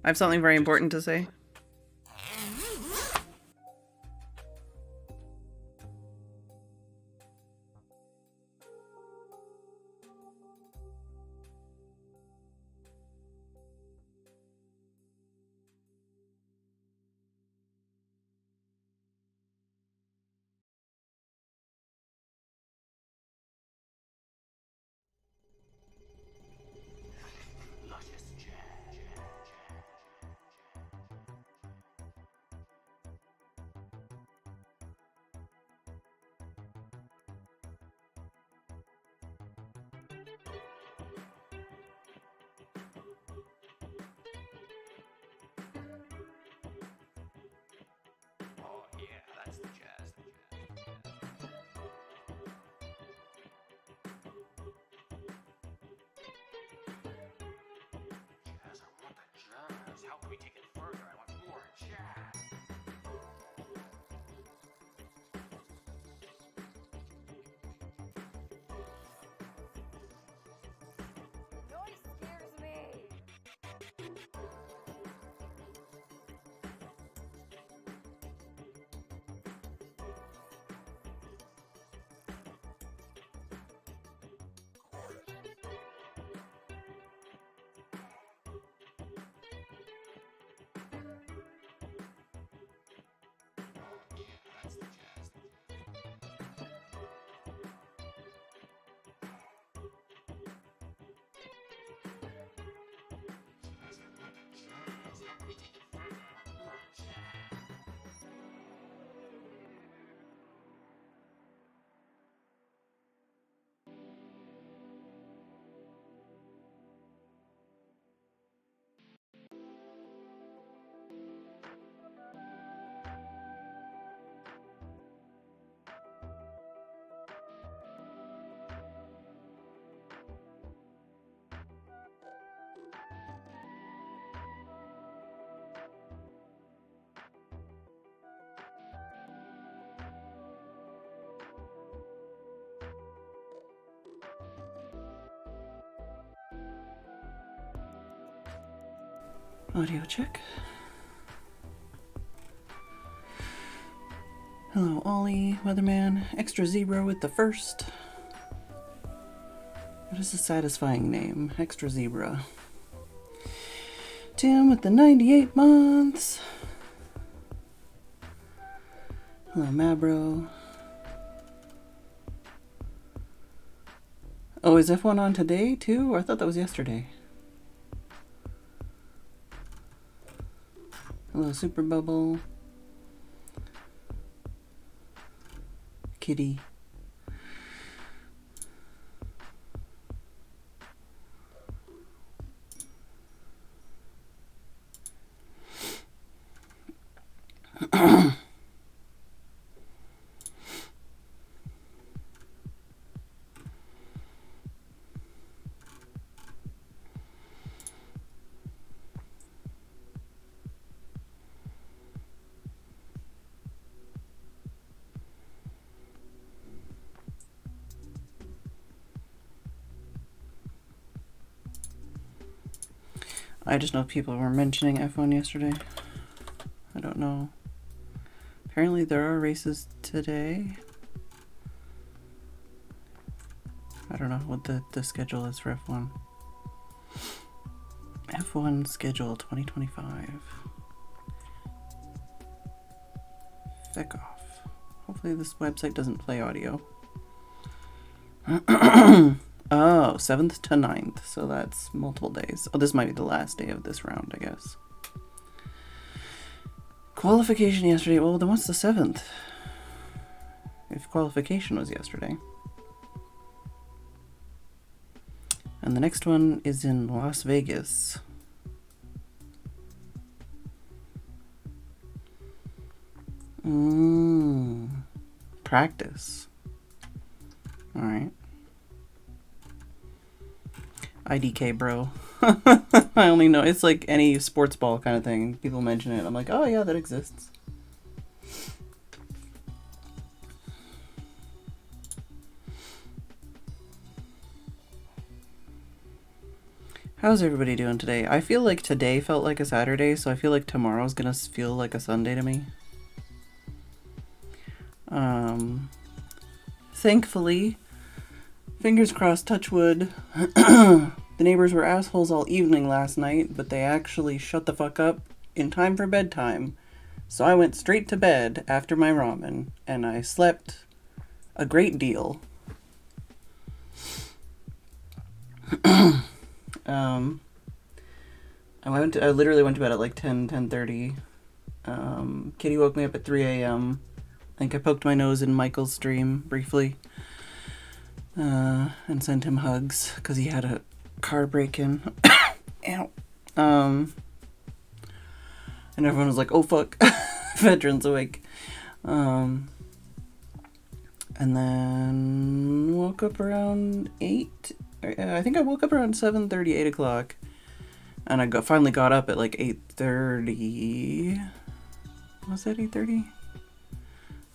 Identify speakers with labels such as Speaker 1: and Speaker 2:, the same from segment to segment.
Speaker 1: I have something very important to say. Audio check. Hello, Ollie, Weatherman, Extra Zebra with the first. What is a satisfying name? Extra Zebra. Tim with the 98 months. Hello, Mabro. Oh, is F1 on today too? Or I thought that was yesterday. Hello, Super Bubble. Kitty. I just know people were mentioning F1 yesterday. I don't know. Apparently there are races today. I don't know what the schedule is for F1. F1 schedule 2025. Feck off. Hopefully this website doesn't play audio. Oh, 7th to 9th, so that's multiple days. Oh, this might be the last day of this round, I guess. Qualification yesterday. Well, then what's the 7th? If qualification was yesterday. And the next one is in Las Vegas. Practice. All right. IDK, bro. I only know it's like any sports ball kind of thing. People mention it. I'm like, oh yeah, that exists. How's everybody doing today? I feel like today felt like a Saturday, so I feel like tomorrow's gonna feel like a Sunday to me. Thankfully, fingers crossed, touch wood, the neighbors were assholes all evening last night, but they actually shut the fuck up in time for bedtime. So I went straight to bed after my ramen, and I slept a great deal. I literally went to bed at like 10:30. Kitty woke me up at 3 a.m. I think I poked my nose in Michael's stream briefly. And sent him hugs because he had a car break-in. Ow. And everyone was like, oh fuck, Phedran's awake. And then woke up around 8. I think I woke up around 7:30, 8 o'clock. And I finally got up at like 8:30. Was that 8:30?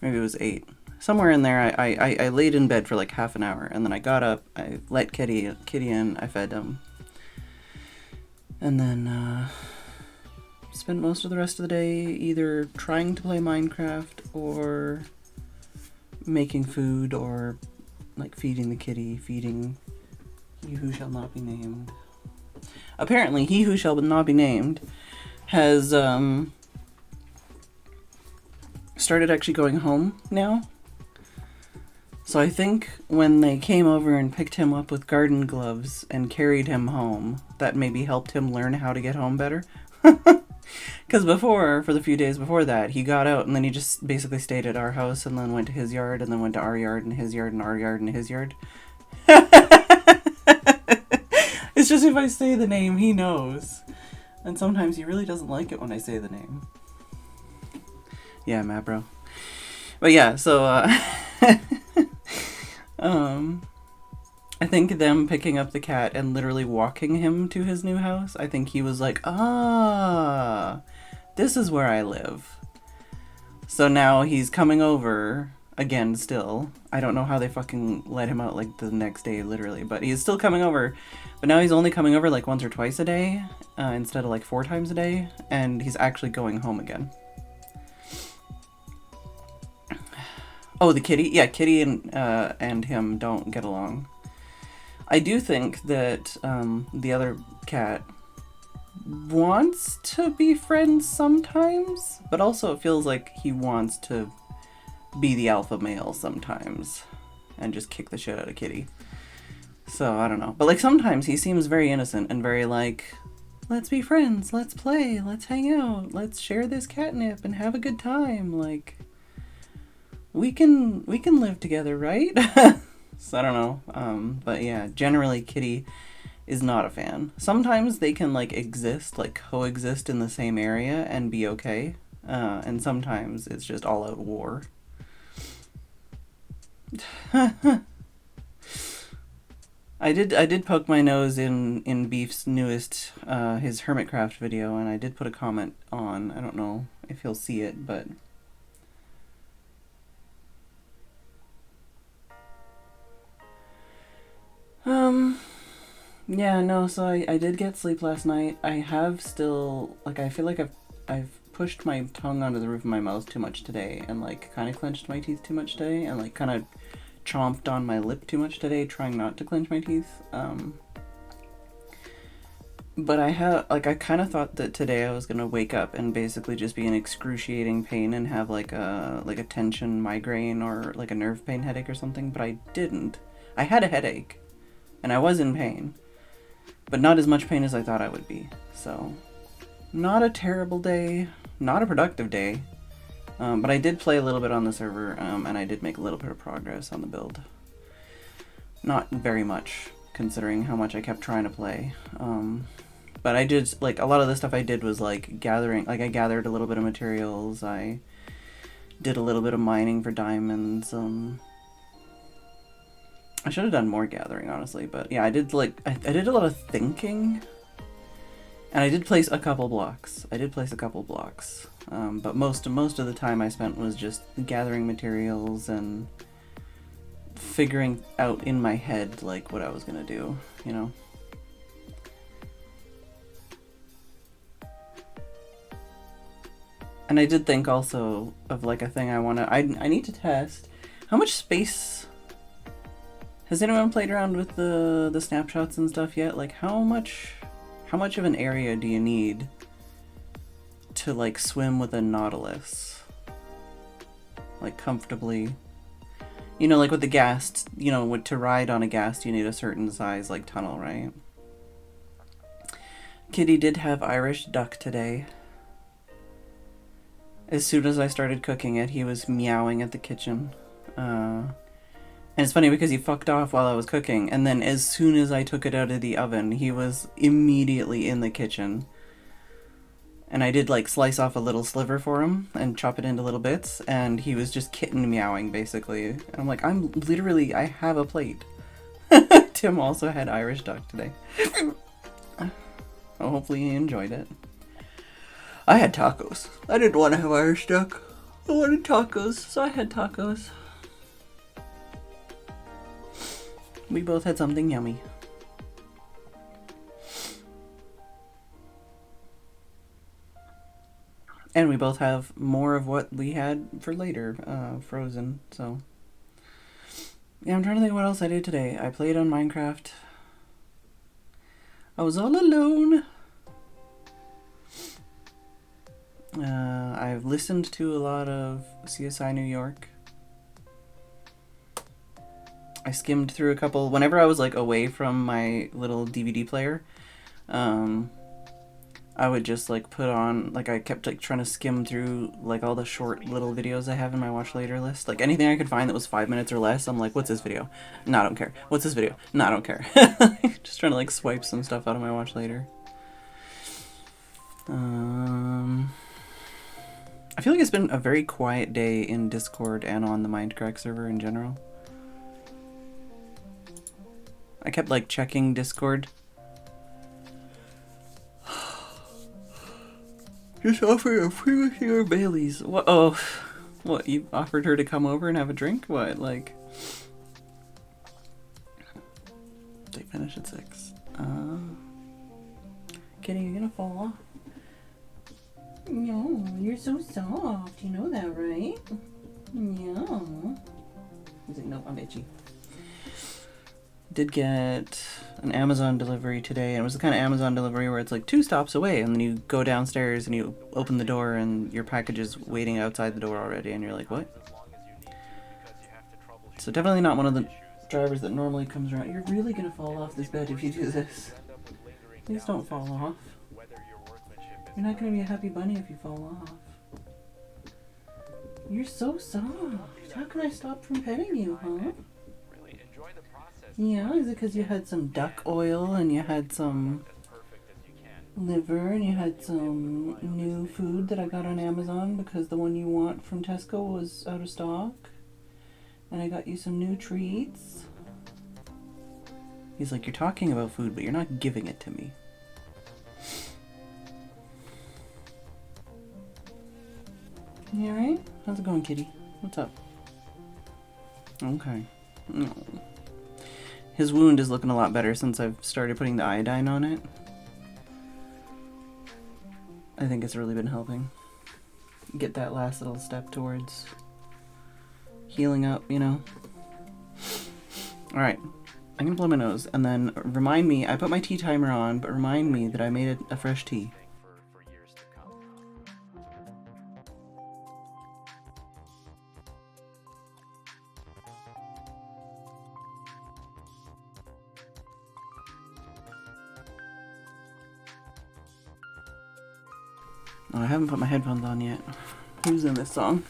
Speaker 1: Maybe it was 8. Somewhere in there, I laid in bed for like half an hour. And then I got up, I let Kitty in, I fed him. And then spent most of the rest of the day either trying to play Minecraft or making food or like feeding the kitty, feeding He Who Shall Not Be Named. Apparently, He Who Shall Not Be Named has started actually going home now. So I think when they came over and picked him up with garden gloves and carried him home, that maybe helped him learn how to get home better. Because before, for the few days before that, he got out and then he just basically stayed at our house and then went to his yard and then went to our yard and his yard and our yard and his yard. It's just if I say the name, he knows. And sometimes he really doesn't like it when I say the name. Yeah, Matt, bro. But yeah, so, I think them picking up the cat and literally walking him to his new house, I think he was like, this is where I live. So now he's coming over again still. I don't know how they fucking let him out like the next day, literally, but he's still coming over. But now he's only coming over like once or twice a day, instead of like 4 times a day, and he's actually going home again. Oh, the kitty? Yeah, Kitty and him don't get along. I do think that the other cat wants to be friends sometimes, but also it feels like he wants to be the alpha male sometimes and just kick the shit out of Kitty. So, I don't know. But like sometimes he seems very innocent and very like, let's be friends, let's play, let's hang out, let's share this catnip and have a good time. Like, we can live together, right? So I don't know. But yeah, generally Kitty is not a fan. Sometimes they can like exist, like coexist in the same area and be okay. And sometimes it's just all out war. I did poke my nose in Beef's newest, his Hermitcraft video, and I did put a comment on. I don't know if he'll see it, but yeah, no, so I did get sleep last night. I have still, like, I feel like I've pushed my tongue onto the roof of my mouth too much today, and like kind of clenched my teeth too much today, and like kind of chomped on my lip too much today, trying not to clench my teeth. But I kind of thought that today I was gonna wake up and basically just be in excruciating pain and have like a tension migraine or like a nerve pain headache or something, but I didn't. I had a headache, and I was in pain, but not as much pain as I thought I would be. So, not a terrible day, not a productive day, but I did play a little bit on the server, and I did make a little bit of progress on the build. Not very much, considering how much I kept trying to play. But I did, like, a lot of the stuff I did was, like, gathering, like, I gathered a little bit of materials, I did a little bit of mining for diamonds, I should have done more gathering, honestly, but yeah, I did, like, I did a lot of thinking, and I did place a couple blocks. But most of the time I spent was just gathering materials and figuring out in my head, like, what I was gonna do, you know? And I did think also of like a thing I need to test. How much space has anyone played around with the snapshots and stuff yet? Like how much of an area do you need to like swim with a nautilus? Like comfortably. You know, like with the ghast, you know, to ride on a ghast you need a certain size like tunnel, right? Kitty did have Irish duck today. As soon as I started cooking it, he was meowing at the kitchen. And it's funny because he fucked off while I was cooking, and then as soon as I took it out of the oven, he was immediately in the kitchen. And I did like slice off a little sliver for him and chop it into little bits, and he was just kitten meowing basically. And I'm like, I have a plate. Tim also had Irish duck today. Well, hopefully he enjoyed it. I had tacos. I didn't want to have Irish duck. I wanted tacos, so I had tacos. We both had something yummy. And we both have more of what we had for later, frozen, so. Yeah, I'm trying to think what else I did today. I played on Minecraft. I was all alone. I've listened to a lot of CSI New York. I skimmed through a couple whenever I was like away from my little DVD player. I would just like put on, like I kept like trying to skim through like all the short little videos I have in my watch later list. Like anything I could find that was 5 minutes or less, I'm like, what's this video? No, I don't care. What's this video? No, I don't care. Just trying to like swipe some stuff out of my watch later. I feel like it's been a very quiet day in Discord and on the Mindcrack server in general. I kept like checking Discord. Just offer a free or Bailey's. What? Oh, what? You offered her to come over and have a drink? What? Like? They finish at 6. Kitty, you're gonna fall off. No, you're so soft. You know that, right? Yeah. He's like, nope, I'm itchy. Did get an Amazon delivery today, and it was the kind of Amazon delivery where it's like 2 stops away, and then you go downstairs and you open the door and your package is waiting outside the door already, and you're like, what? So definitely not one of the drivers that normally comes around. You're really gonna fall off this bed if you do this. Please don't fall off. You're not gonna be a happy bunny if you fall off. You're so soft. How can I stop from petting you, huh? Yeah, is it because you had some duck oil and you had some liver and you had some new food that I got on Amazon because the one you want from Tesco was out of stock? And I got you some new treats? He's like, you're talking about food, but you're not giving it to me. You alright? How's it going, kitty? What's up? Okay. No. His wound is looking a lot better since I've started putting the iodine on it. I think it's really been helping get that last little step towards healing up, you know? Alright, I'm gonna blow my nose and then remind me, I put my tea timer on, but remind me that I made a fresh tea. Oh, I haven't put my headphones on yet. Who's in this song?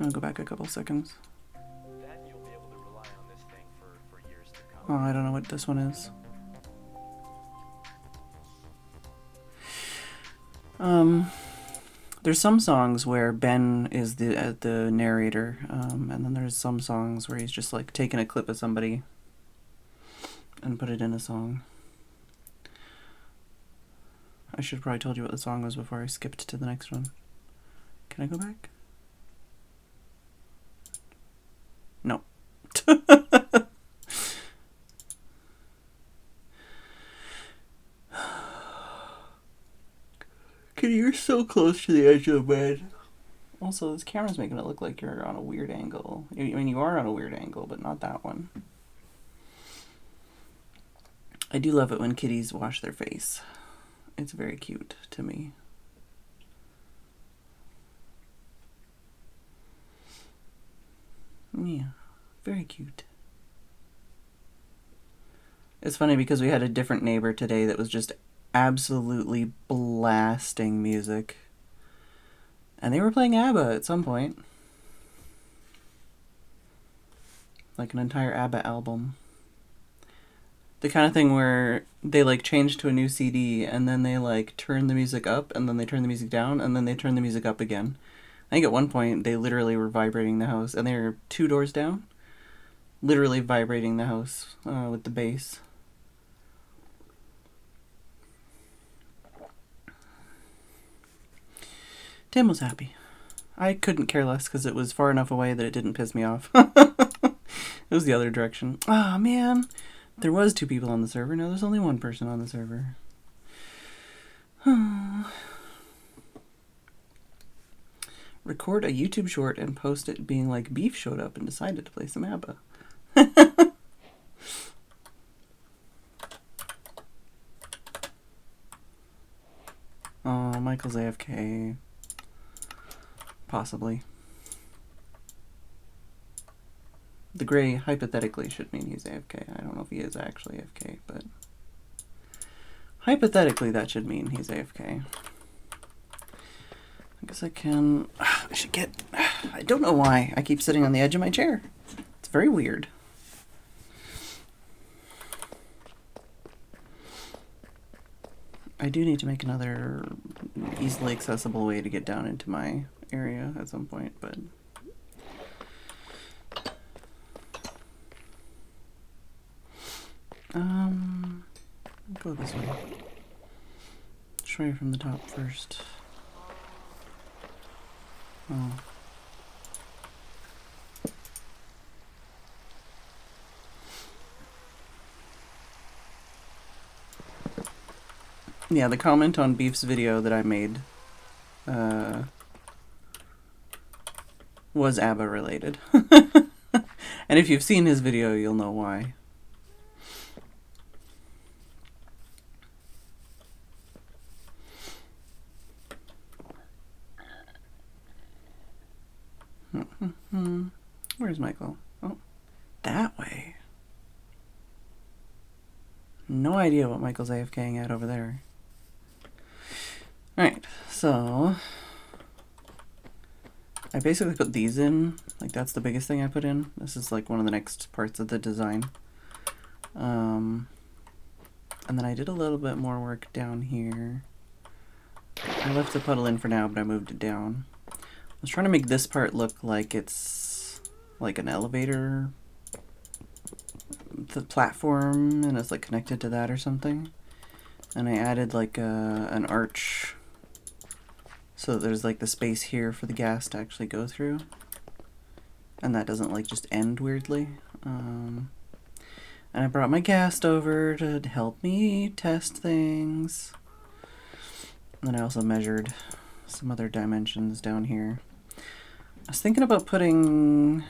Speaker 1: I'll go back a couple seconds. Then you'll be able to rely on this thing for years to come. Oh, I don't know what this one is. There's some songs where Ben is the narrator, and then there's some songs where he's just like taking a clip of somebody and put it in a song. I should have probably told you what the song was before I skipped to the next one. Can I go back? No. little close to the edge of the bed. Also, this camera's making it look like you're on a weird angle. I mean, you are on a weird angle, but not that one. I do love it when kitties wash their face. It's very cute to me. Yeah, very cute. It's funny because we had a different neighbor today that was just absolutely blasting music. And they were playing ABBA at some point. Like an entire ABBA album. The kind of thing where they like change to a new CD and then they like turn the music up and then they turn the music down and then they turn the music up again. I think at one point they literally were vibrating the house and they were 2 doors down. Literally vibrating the house with the bass. Tim was happy. I couldn't care less because it was far enough away that it didn't piss me off. It was the other direction. Oh man. There was 2 people on the server. Now there's only 1 person on the server. Record a YouTube short and post it being like Beef showed up and decided to play some ABBA. Oh, Michael's AFK. Possibly. The gray hypothetically should mean he's AFK. I don't know if he is actually AFK, but hypothetically that should mean he's AFK. I guess I can... I should get... I don't know why I keep sitting on the edge of my chair. It's very weird. I do need to make another easily accessible way to get down into my area at some point, but... Go this way. Show you from the top first. Oh. Yeah, the comment on Beef's video that I made was ABBA related. And if you've seen his video, you'll know why. Where's Michael? Oh, that way. No idea what Michael's AFKing at over there. Alright, so... I basically put these in. Like, that's the biggest thing I put in. This is like one of the next parts of the design. And then I did a little bit more work down here. I left the puddle in for now, but I moved it down. I was trying to make this part look like it's like an elevator, the platform, and it's like connected to that or something. And I added like an arch so that there's like the space here for the gas to actually go through. And that doesn't like just end weirdly. And I brought my ghast over to help me test things. And then I also measured some other dimensions down here. I was thinking about putting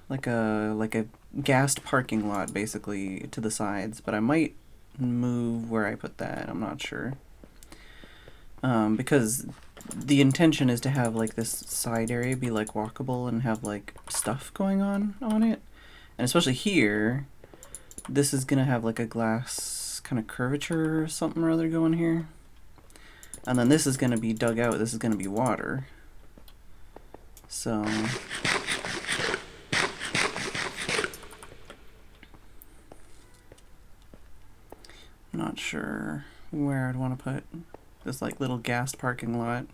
Speaker 1: like a gassed parking lot basically to the sides, but I might move where I put that. I'm not sure. Because the intention is to have like this side area be like walkable and have like stuff going on it. And especially here, this is gonna have like a glass kind of curvature or something or other going here. And then this is gonna be dug out. This is gonna be water. So I'm not sure where I'd want to put this like little gassed parking lot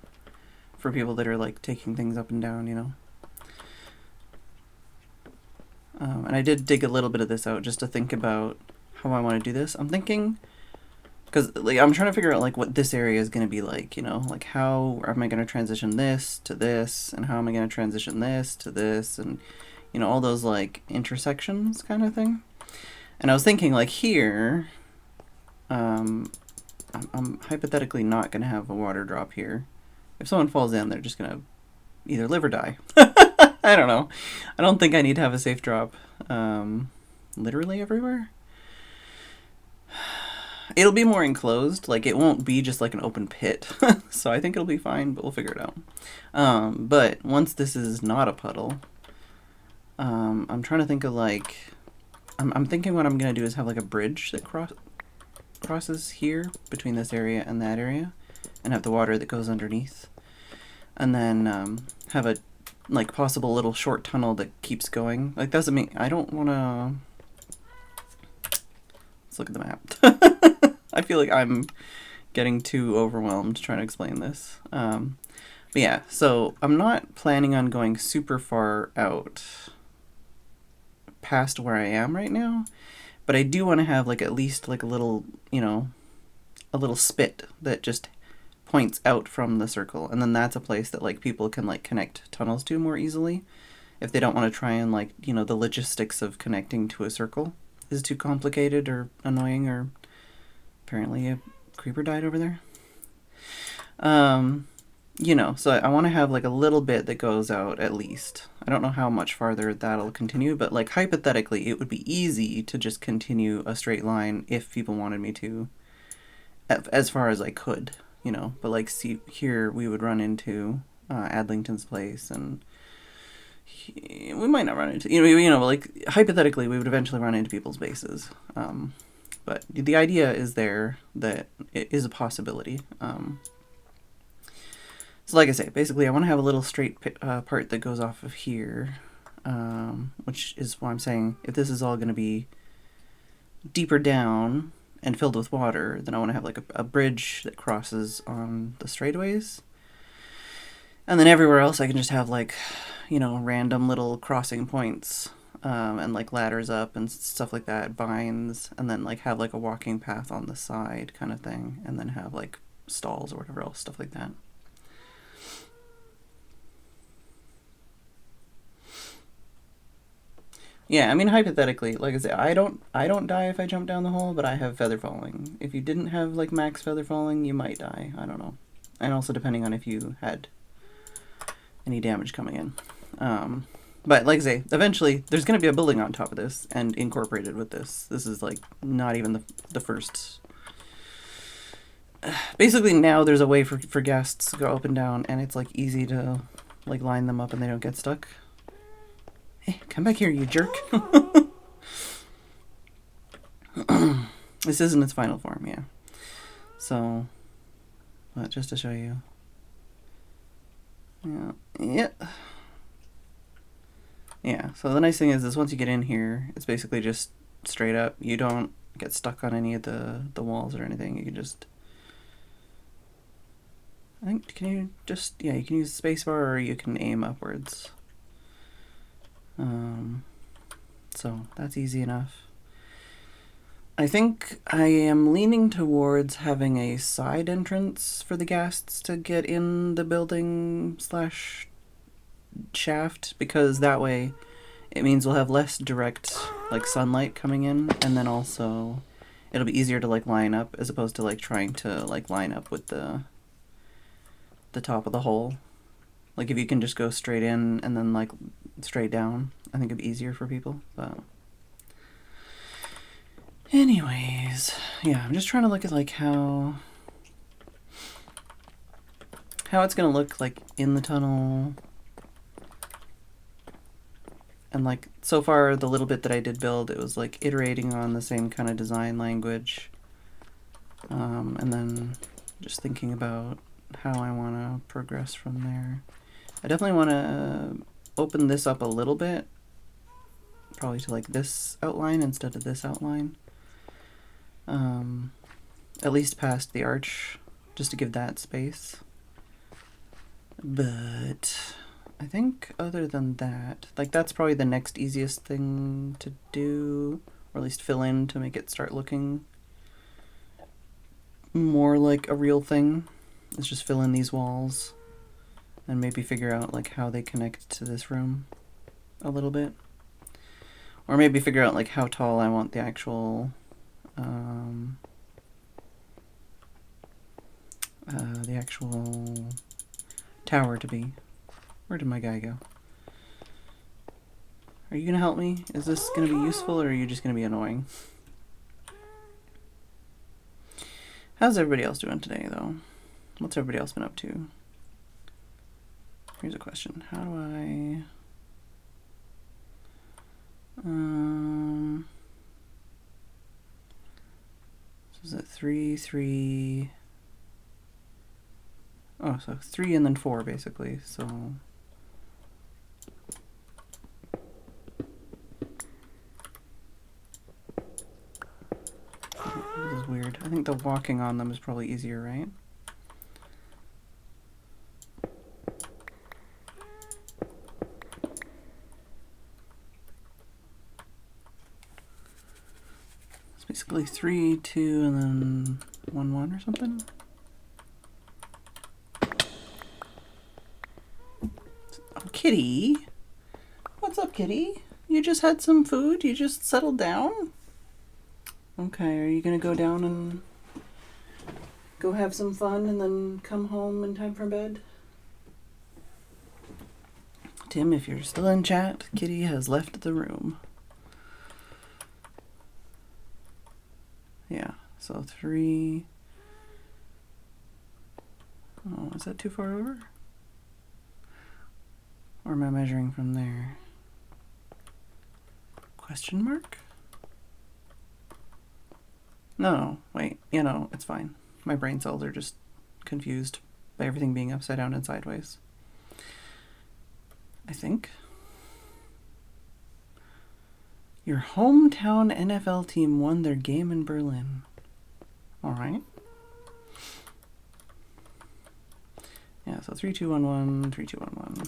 Speaker 1: for people that are like taking things up and down, you know. And I did dig a little bit of this out just to think about how I want to do this. I'm thinking, because like I'm trying to figure out like what this area is going to be like, you know, like how am I going to transition this to this, and how am I going to transition this to this, and you know, all those like intersections kind of thing. And I was thinking like here, I'm hypothetically not going to have a water drop here. if someone falls in, they're just gonna either live or die. I don't know. I don't think I need to have a safe drop literally everywhere. It'll be more enclosed. Like, it won't be just like an open pit. So I think it'll be fine, but we'll figure it out. But once this is not a puddle, I'm trying to think of like... I'm thinking what I'm going to do is have like a bridge that crosses here between this area and that area, and have the water that goes underneath. And then have a like possible little short tunnel that keeps going. Like, doesn't mean I don't want to... Let's look at the map. I feel like I'm getting too overwhelmed trying to explain this. But yeah, so I'm not planning on going super far out past where I am right now, but I do want to have like at least like a little, you know, a little spit that just points out from the circle, and then that's a place that like people can like connect tunnels to more easily if they don't want to try and like, you know, the logistics of connecting to a circle is too complicated or annoying, or apparently a creeper died over there. You know, so I want to have like a little bit that goes out at least. I don't know how much farther that'll continue, but like hypothetically it would be easy to just continue a straight line if people wanted me to, as far as I could, you know. But like, see here we would run into Adlington's place, and we might not run into, you know, like hypothetically we would eventually run into people's bases. But the idea is there that it is a possibility. So like I say, basically I want to have a little straight part that goes off of here, which is why I'm saying if this is all going to be deeper down and filled with water, then I want to have like a bridge that crosses on the straightaways. And then everywhere else I can just have like, you know, random little crossing points, and like ladders up and stuff like that, vines, and then like have like a walking path on the side kind of thing, and then have like stalls or whatever else, stuff like that. Yeah, I mean, hypothetically, like I said, I don't die if I jump down the hole, but I have feather falling. If you didn't have like max feather falling, you might die. I don't know. And also depending on if you had any damage coming in. But like I say, eventually there's going to be a building on top of this and incorporated with this. This is like not even the first. Basically now there's a way for guests to go up and down, and it's like easy to like line them up and they don't get stuck. Hey, come back here, you jerk. This isn't its final form, yeah. So, but just to show you. Yeah. Yeah, so the nice thing is once you get in here, it's basically just straight up. You don't get stuck on any of the walls or anything. You can just... I think, can you just... Yeah, you can use the spacebar or you can aim upwards. So that's easy enough. I think I am leaning towards having a side entrance for the guests to get in the building slash shaft, because that way it means we'll have less direct like sunlight coming in, and then also it'll be easier to like line up as opposed to like trying to like line up with the top of the hole. Like if you can just go straight in and then like straight down, I think it'd be easier for people. But anyways, yeah, I'm just trying to look at like how it's gonna look like in the tunnel. And like so far the little bit that I did build, it was like iterating on the same kind of design language. And then just thinking about how I want to progress from there. I definitely want to open this up a little bit, probably to like this outline instead of this outline. At least past the arch, just to give that space. But I think other than that, like that's probably the next easiest thing to do, or at least fill in to make it start looking more like a real thing. Is just fill in these walls and maybe figure out like how they connect to this room a little bit. Or maybe figure out like how tall I want the actual tower to be. Where did my guy go? Are you gonna help me? Is this gonna be useful, or are you just gonna be annoying? How's everybody else doing today, though? What's everybody else been up to? Here's a question. How do I... So is it 3, 3... Oh, so 3 and then 4, basically, so... This is weird. I think the walking on them is probably easier, right? It's basically 3, 2, and then 1, 1 or something. Oh, Kitty! What's up, Kitty? You just had some food? You just settled down? Okay, are you gonna go down and go have some fun and then come home in time for bed? Tim, if you're still in chat, Kitty has left the room. Yeah, so 3... Oh, is that too far over? Or am I measuring from there? Question mark? No, wait, it's fine. My brain cells are just confused by everything being upside down and sideways. I think. Your hometown NFL team won their game in Berlin. Alright. Yeah, so 3, 2, 1, 1, 3, 2, 1, 1.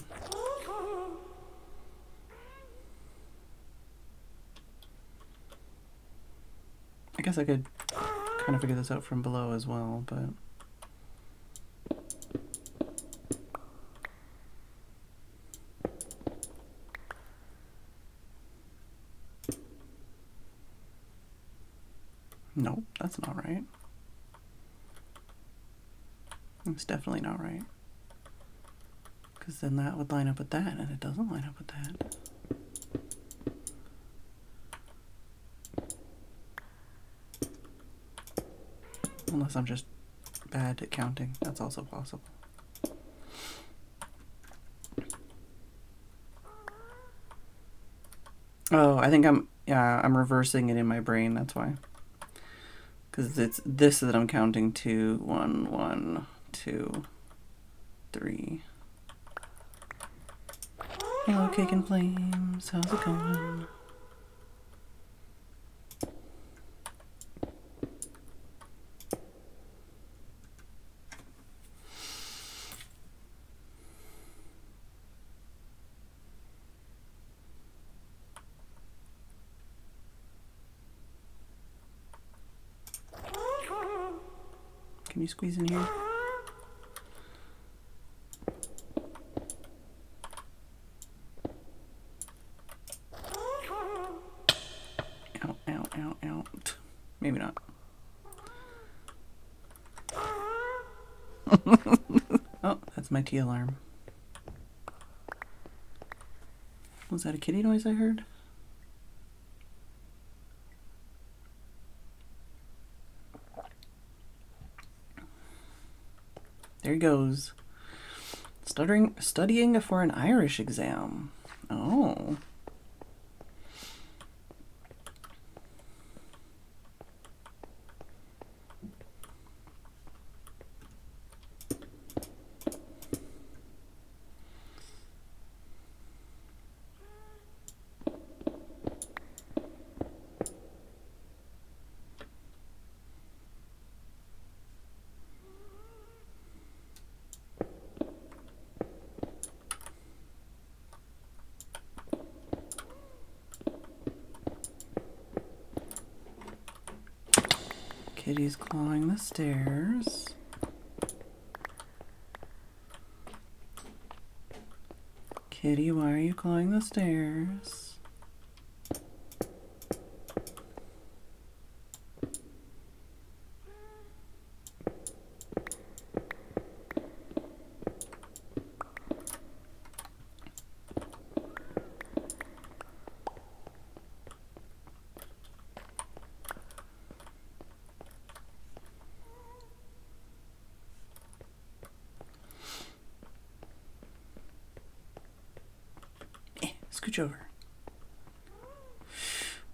Speaker 1: I guess I could kind of figure this out from below as well, but... Nope, that's not right. It's definitely not right. Because then that would line up with that, and it doesn't line up with that. Unless I'm just bad at counting. That's also possible. Oh, I think I'm reversing it in my brain, that's why. Because it's this that I'm counting 2, 1, 1, 2, 3. Hello, Cake and Flames. How's it going? Can you squeeze in here? Ow, ow, ow, ow. Maybe not. Oh, that's my tea alarm. Was that a kitty noise I heard? There he goes. Studying for an Irish exam. Oh. Kitty's clawing the stairs. Kitty, why are you clawing the stairs? scooch over.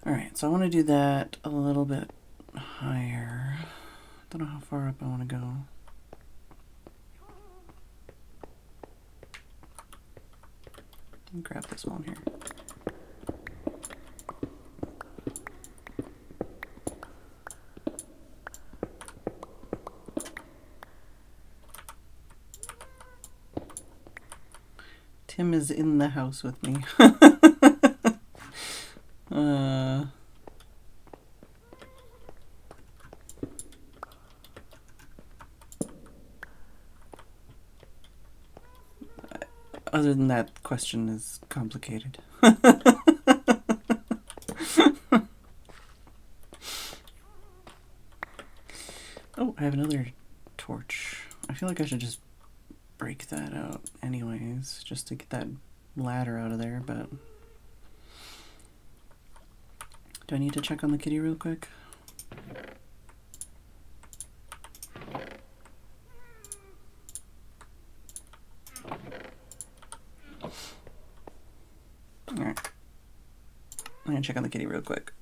Speaker 1: Alright, so I want to do that a little bit higher. Don't know how far up I want to go. Let me grab this one here. Tim is in the house with me. Other than that, question is complicated. Oh, I have another torch. I feel like I should just break that out anyways, just to get that ladder out of there, but... Do I need to check on the kitty real quick? Alright. I'm gonna check on the kitty real quick.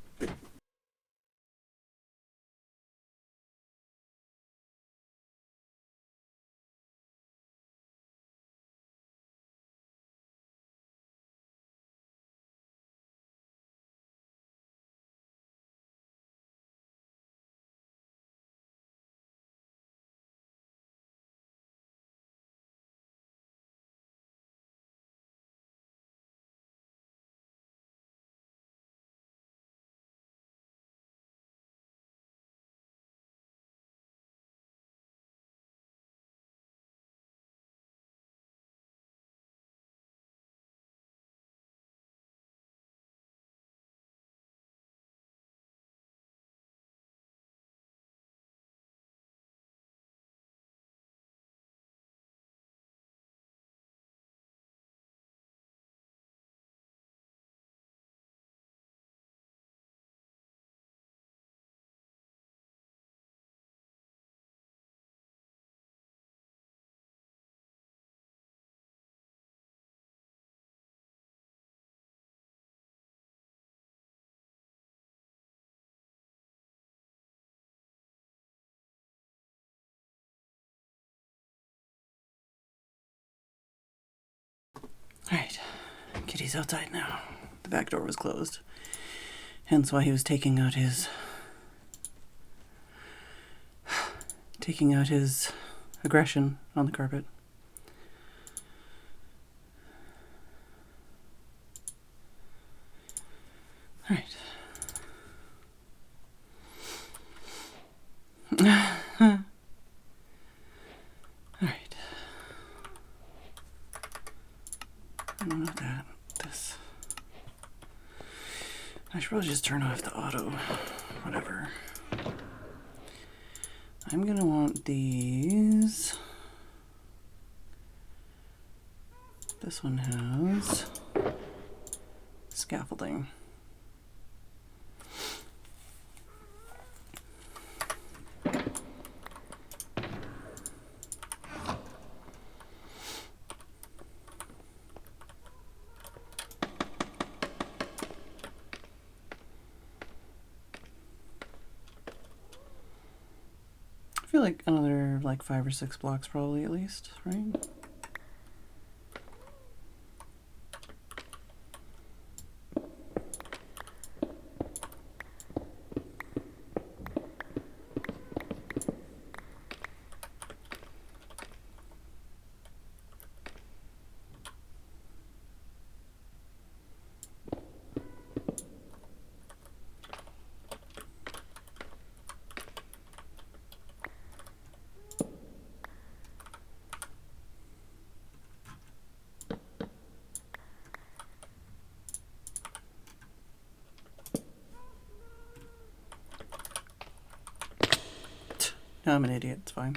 Speaker 1: Alright, kitty's outside now. The back door was closed. Hence why he was taking out his aggression on the carpet. Alright. Alright. I don't know that. This. I should probably just turn off the auto. Whatever. I'm gonna want these. This one has scaffolding. I feel like another 5 or 6 blocks probably at least, right? No, I'm an idiot, it's fine.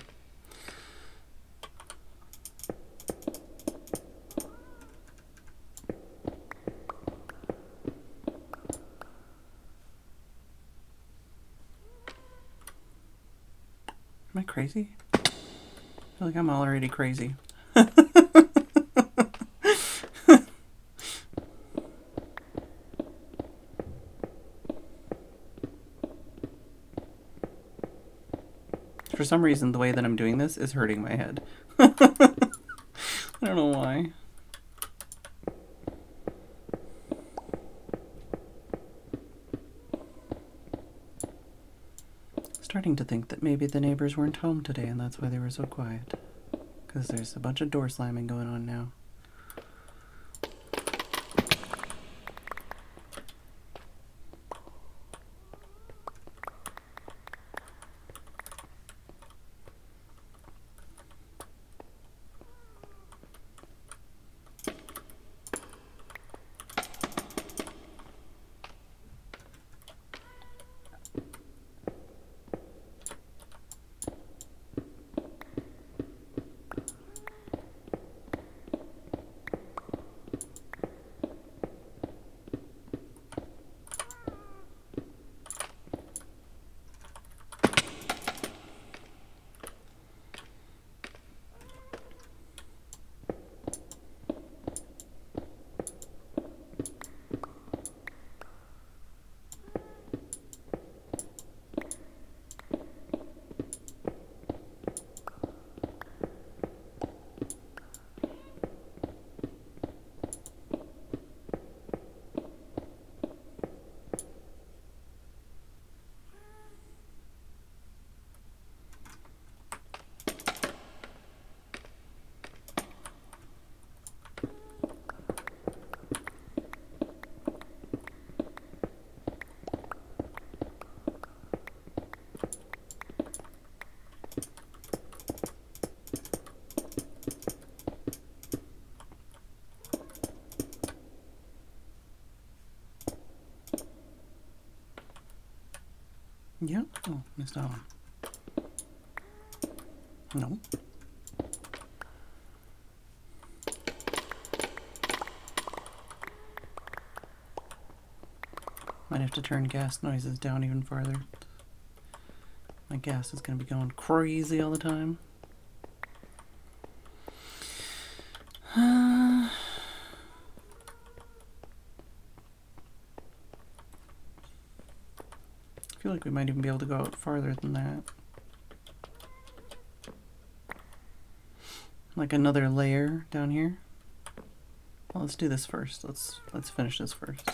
Speaker 1: Am I crazy? I feel like I'm already crazy. For some reason, the way that I'm doing this is hurting my head. I don't know why. Starting to think that maybe the neighbors weren't home today and that's why they were so quiet. Because there's a bunch of door slamming going on now. Yeah. Oh, missed that one. No. Might have to turn gas noises down even farther. My gas is going to be going crazy all the time. I feel like we might even be able to go out farther than that. Like another layer down here. Well, let's do this first. Let's finish this first.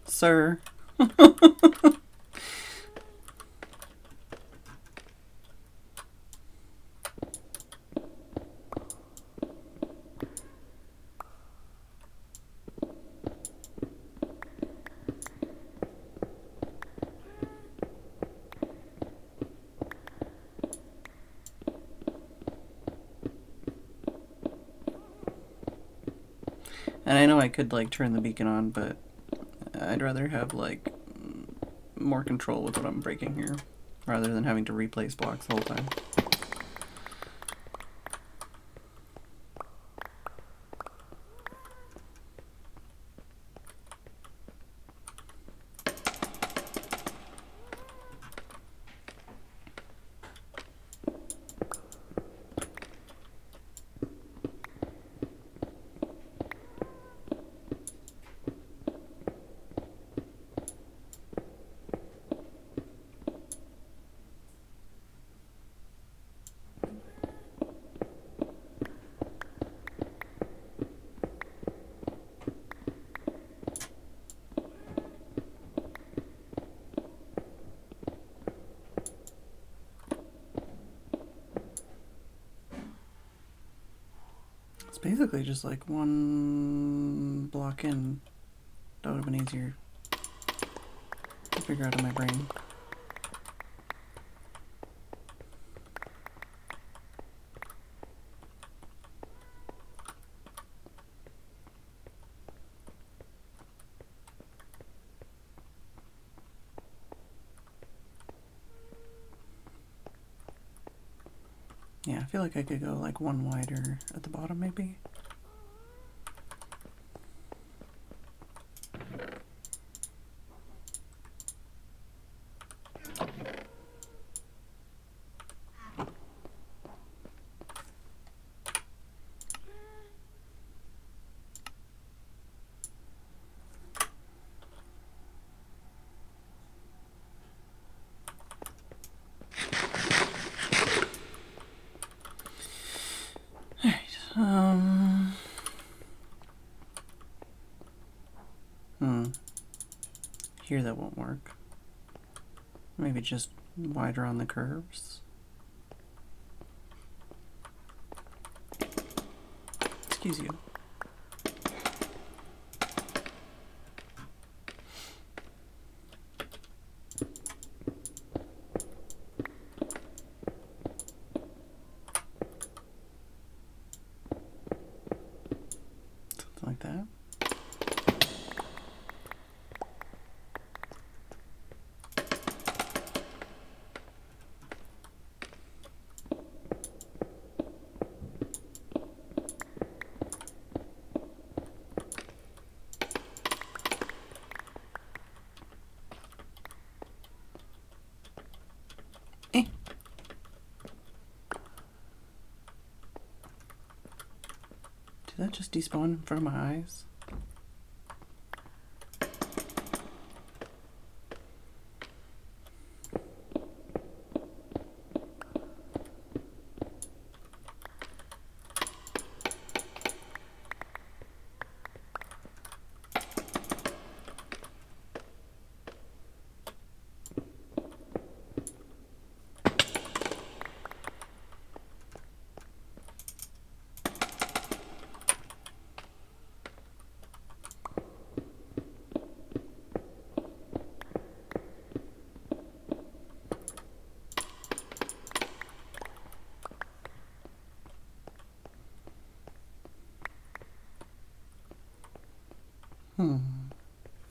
Speaker 1: Sir. And I know I could like turn the beacon on, but I'd rather have like more control with what I'm breaking here, rather than having to replace blocks the whole time. It's basically just like one block in. That would have been easier to figure out in my brain. Yeah, I feel like I could go like one wider at the bottom maybe. Here that won't work. Maybe just wider on the curves. Excuse you. Something like that. Did that just despawn in front of my eyes?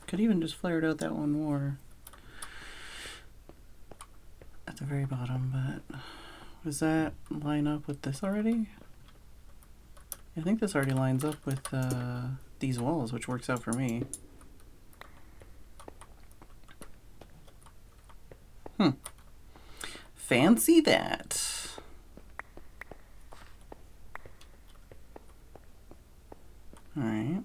Speaker 1: Could even just flare it out that one more at the very bottom, but does that line up with this already? I think this already lines up with these walls, which works out for me. Fancy that. All right.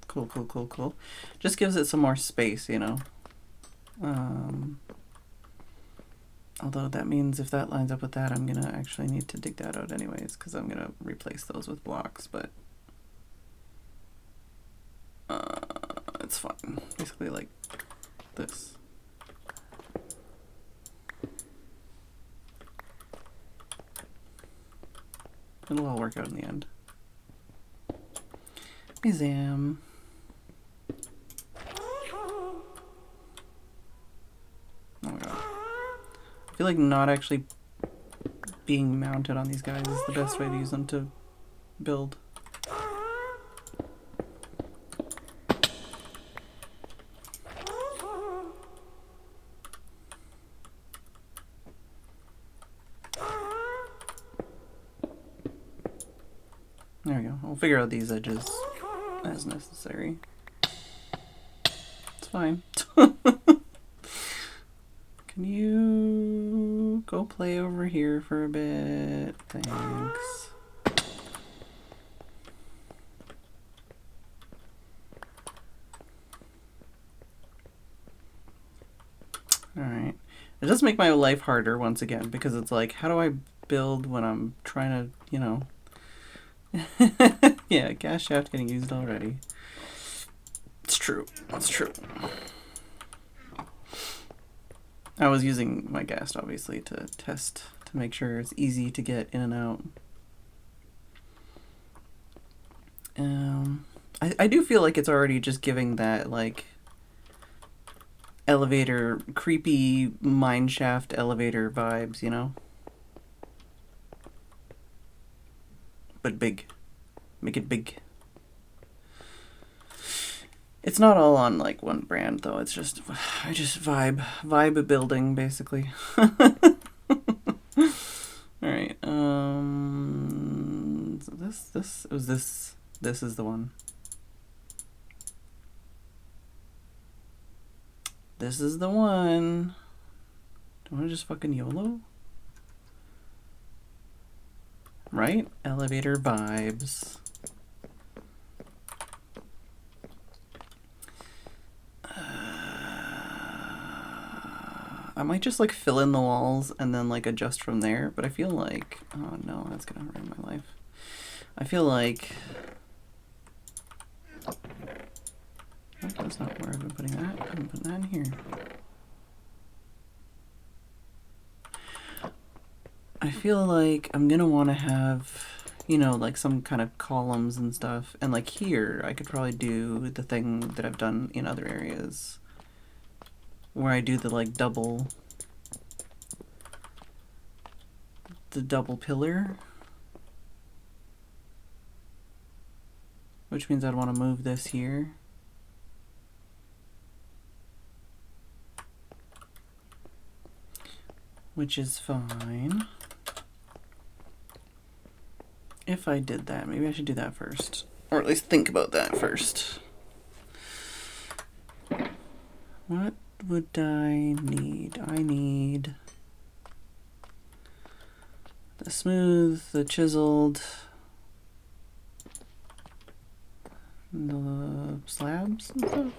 Speaker 1: Cool. Just gives it some more space, you know. Although that means if that lines up with that, I'm gonna actually need to dig that out anyways, because I'm gonna replace those with blocks, but it's fine. Basically like this. It'll all work out in the end. Museum. Oh my god. I feel like not actually being mounted on these guys is the best way to use them to build. There we go. I'll figure out these edges as necessary. It's fine. Can you go play over here for a bit? Thanks. Alright. It does make my life harder once again, because it's like, how do I build when I'm trying to, you know... Yeah, gas shaft getting used already. It's true. It's true. I was using my gas, obviously, to test, to make sure it's easy to get in and out. I do feel like it's already just giving that, like, elevator, creepy mineshaft elevator vibes, you know? But big. Make it big. It's not all on like one brand though. It's just I just vibe building basically. All right. So this is the one. This is the one. Do you want to just fucking YOLO? Right? Elevator vibes. I might just like fill in the walls and then like adjust from there, but I feel like, oh no, that's gonna ruin my life. I feel like... Oh, that's not where I've been putting that. I'm putting that in here. I feel like I'm gonna want to have, you know, like some kind of columns and stuff. And like here, I could probably do the thing that I've done in other areas, where I do the like double pillar. Which means I'd want to move this here. Which is fine. If I did that, maybe I should do that first. Or at least think about that first. What would I need? I need the smooth, the chiseled, the slabs and stuff.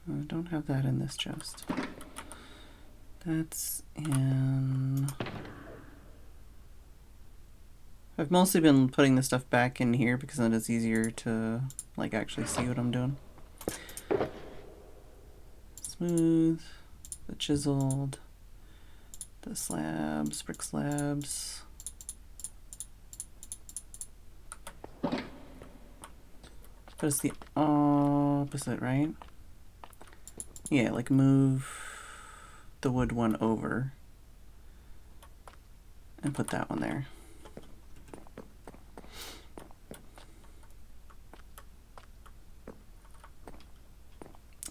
Speaker 1: I don't have that in this chest. That's in... I've mostly been putting the stuff back in here because then it's easier to like actually see what I'm doing. Smooth, the chiseled, the slabs, brick slabs. But it's the opposite, right? Yeah, like move the wood one over and put that one there.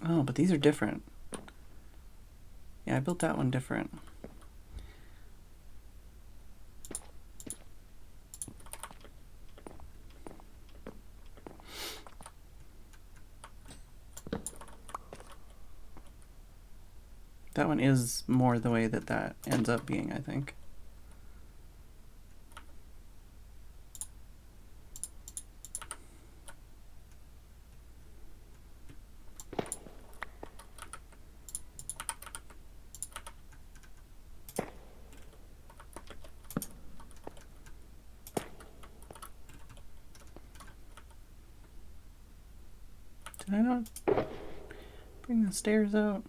Speaker 1: Oh, but these are different. Yeah, I built that one different. That one is more the way that that ends up being, I think. Did I not bring the stairs out?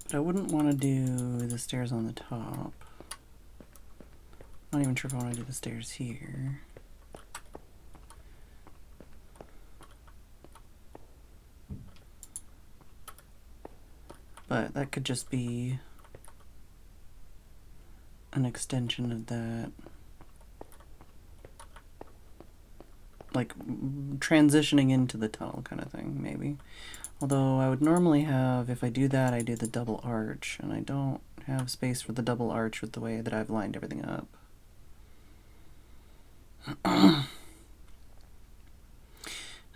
Speaker 1: But I wouldn't want to do the stairs on the top. Not even sure if I want to do the stairs here. But that could just be an extension of that. Like transitioning into the tunnel kind of thing, maybe. Although I would normally have, if I do that, I do the double arch, and I don't have space for the double arch with the way that I've lined everything up.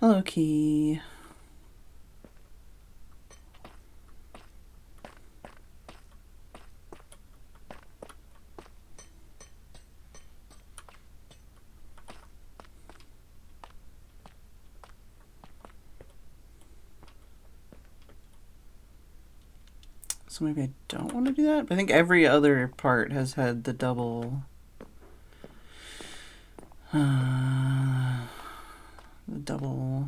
Speaker 1: Hello, Key. So maybe I don't want to do that. But I think every other part has had the double... the double...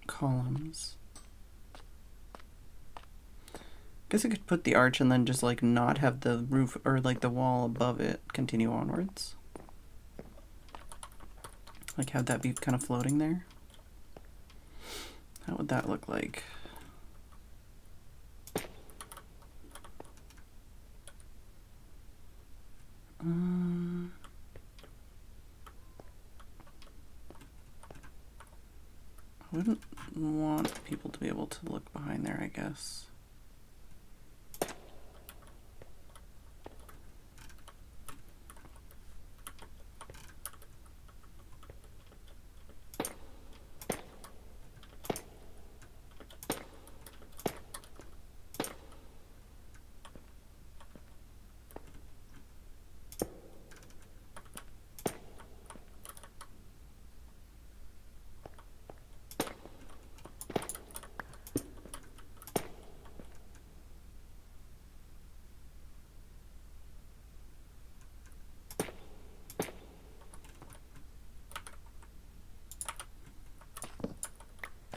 Speaker 1: columns. Guess I could put the arch and then just like not have the roof or like the wall above it continue onwards. Like have that be kind of floating there. How would that look like? I wouldn't want people to be able to look behind there, I guess.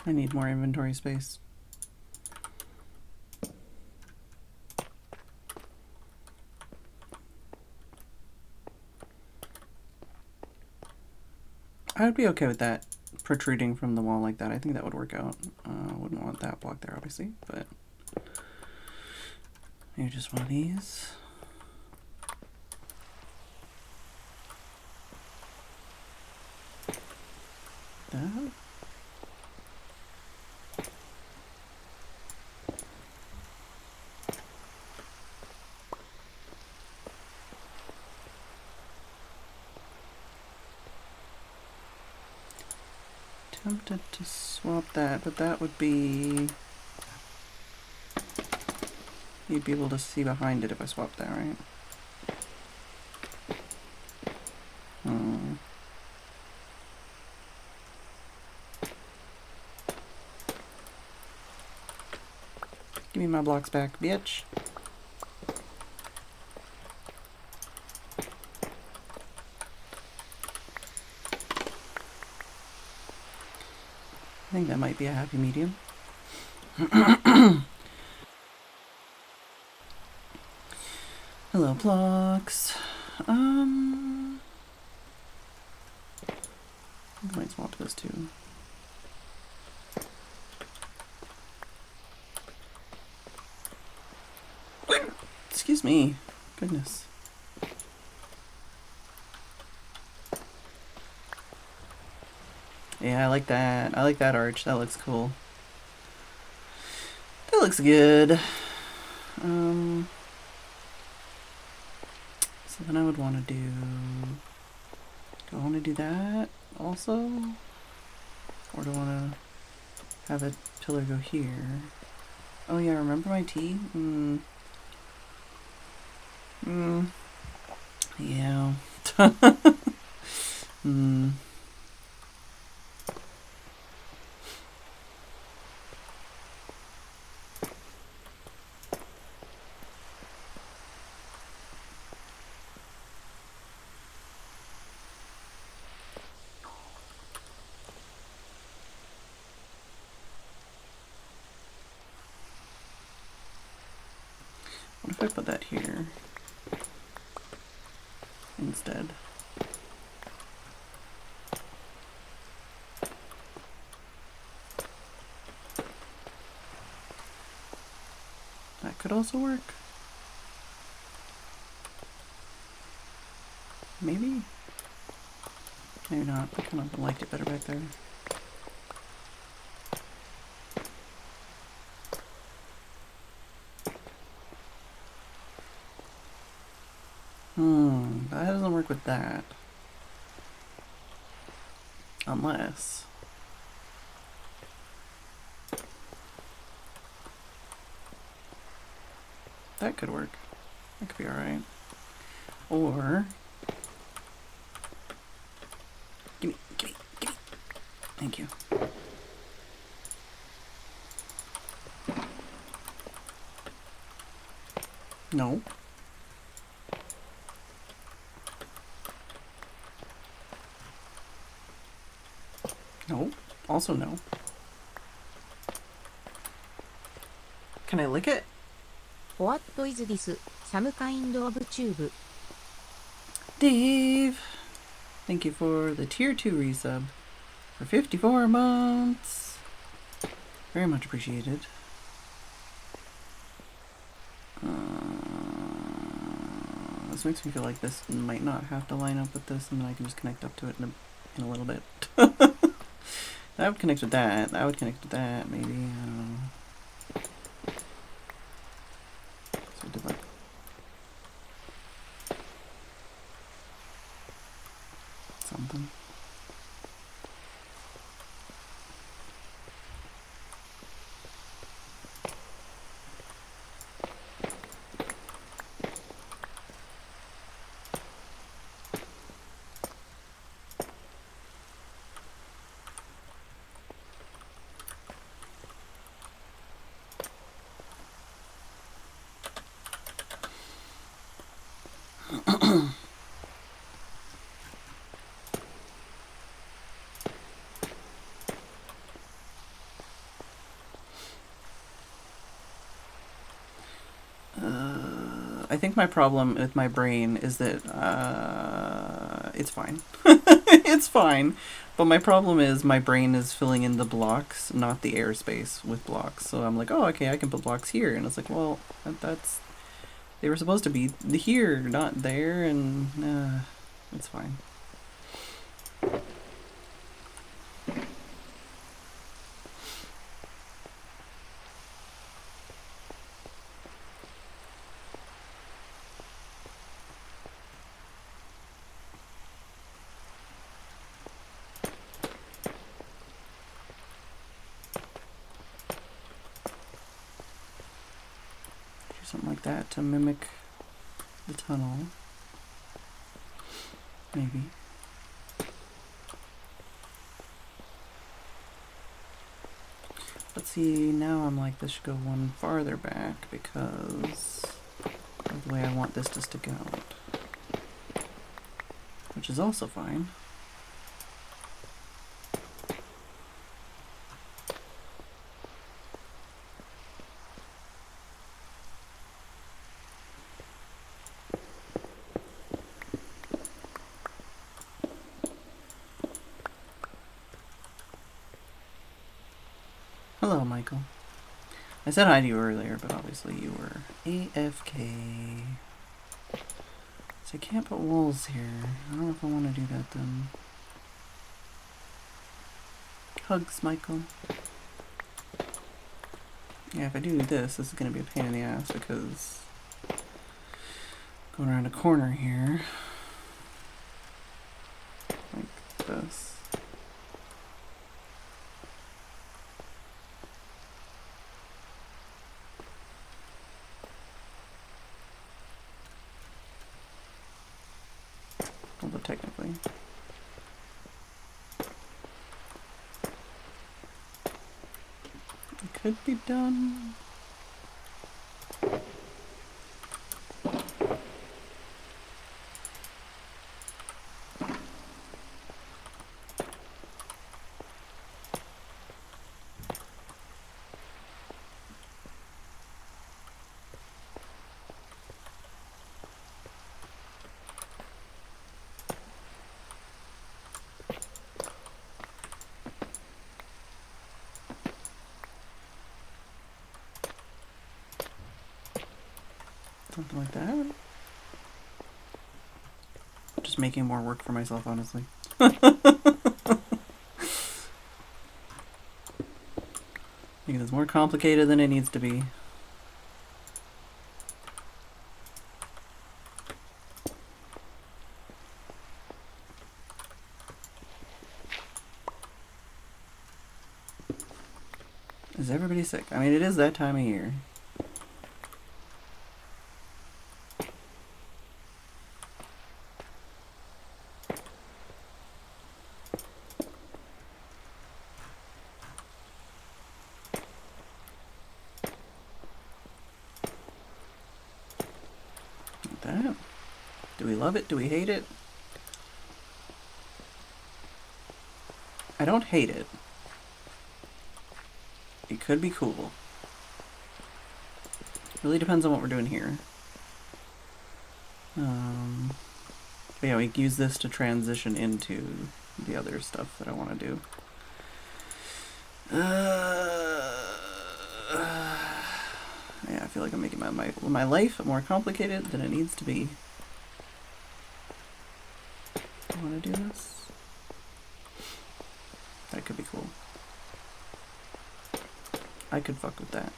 Speaker 1: I need more inventory space. I would be okay with that protruding from the wall like that. I think that would work out. Wouldn't want that block there, obviously, but maybe just one of these. That. Tempted to swap that, but that would be... You'd be able to see behind it if I swapped that, right? Give me my blocks back, bitch. I think that might be a happy medium. Hello, blocks. I might swap this too. Excuse me. Goodness. Yeah, I like that. I like that arch. That looks cool. That looks good. So then I would want to do I want to do that also? Or do I want to have a pillar go here? Oh yeah, remember my T? Yeah. What if I put that here instead? That could also work. Maybe? Maybe not. I kind of liked it better back there. That doesn't work with that. Unless... that could work. That could be alright. Or... Gimme. Thank you. No. No. Also no. Can I lick it?
Speaker 2: What is this? Some kind of tube.
Speaker 1: Dave! Thank you for the tier 2 resub for 54 months. Very much appreciated. This makes me feel like this might not have to line up with this, and then I can just connect up to it in a little bit. That would connect with that. That would connect with that, maybe. I don't know. So I did like... something. I think my problem with my brain is that it's fine. It's fine. But my problem is my brain is filling in the blocks, not the airspace with blocks. So I'm like, oh, okay, I can put blocks here. And it's like, well, that's... They were supposed to be here, not there, and it's fine. Something like that to mimic the tunnel. Maybe. Let's see, now I'm like, this should go one farther back because of the way I want this to stick out. Which is also fine. Hello, Michael. I said hi to you earlier, but obviously you were AFK. So I can't put walls here. I don't know if I want to do that then. Hugs, Michael. Yeah, if I do this is going to be a pain in the ass because going around a corner here. Like this. Although technically. It could be done. Something like that. Just making more work for myself, honestly. Making this more complicated than it needs to be. Is everybody sick? I mean, it is that time of year. That. Do we love it? Do we hate it? I don't hate it. It could be cool. Really depends on what we're doing here. But yeah, we can use this to transition into the other stuff that I want to do. Yeah, I feel like I'm making my life more complicated than it needs to be. I want to do this. That could be cool. I could fuck with that.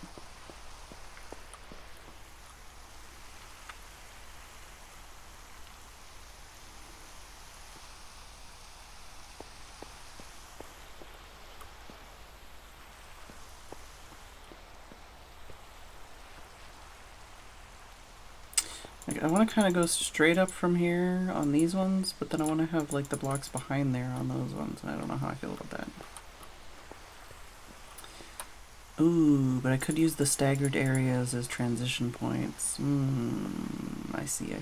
Speaker 1: Like, I want to kind of go straight up from here on these ones, but then I want to have like the blocks behind there on those ones, and I don't know how I feel about that. Ooh, but I could use the staggered areas as transition points. I see.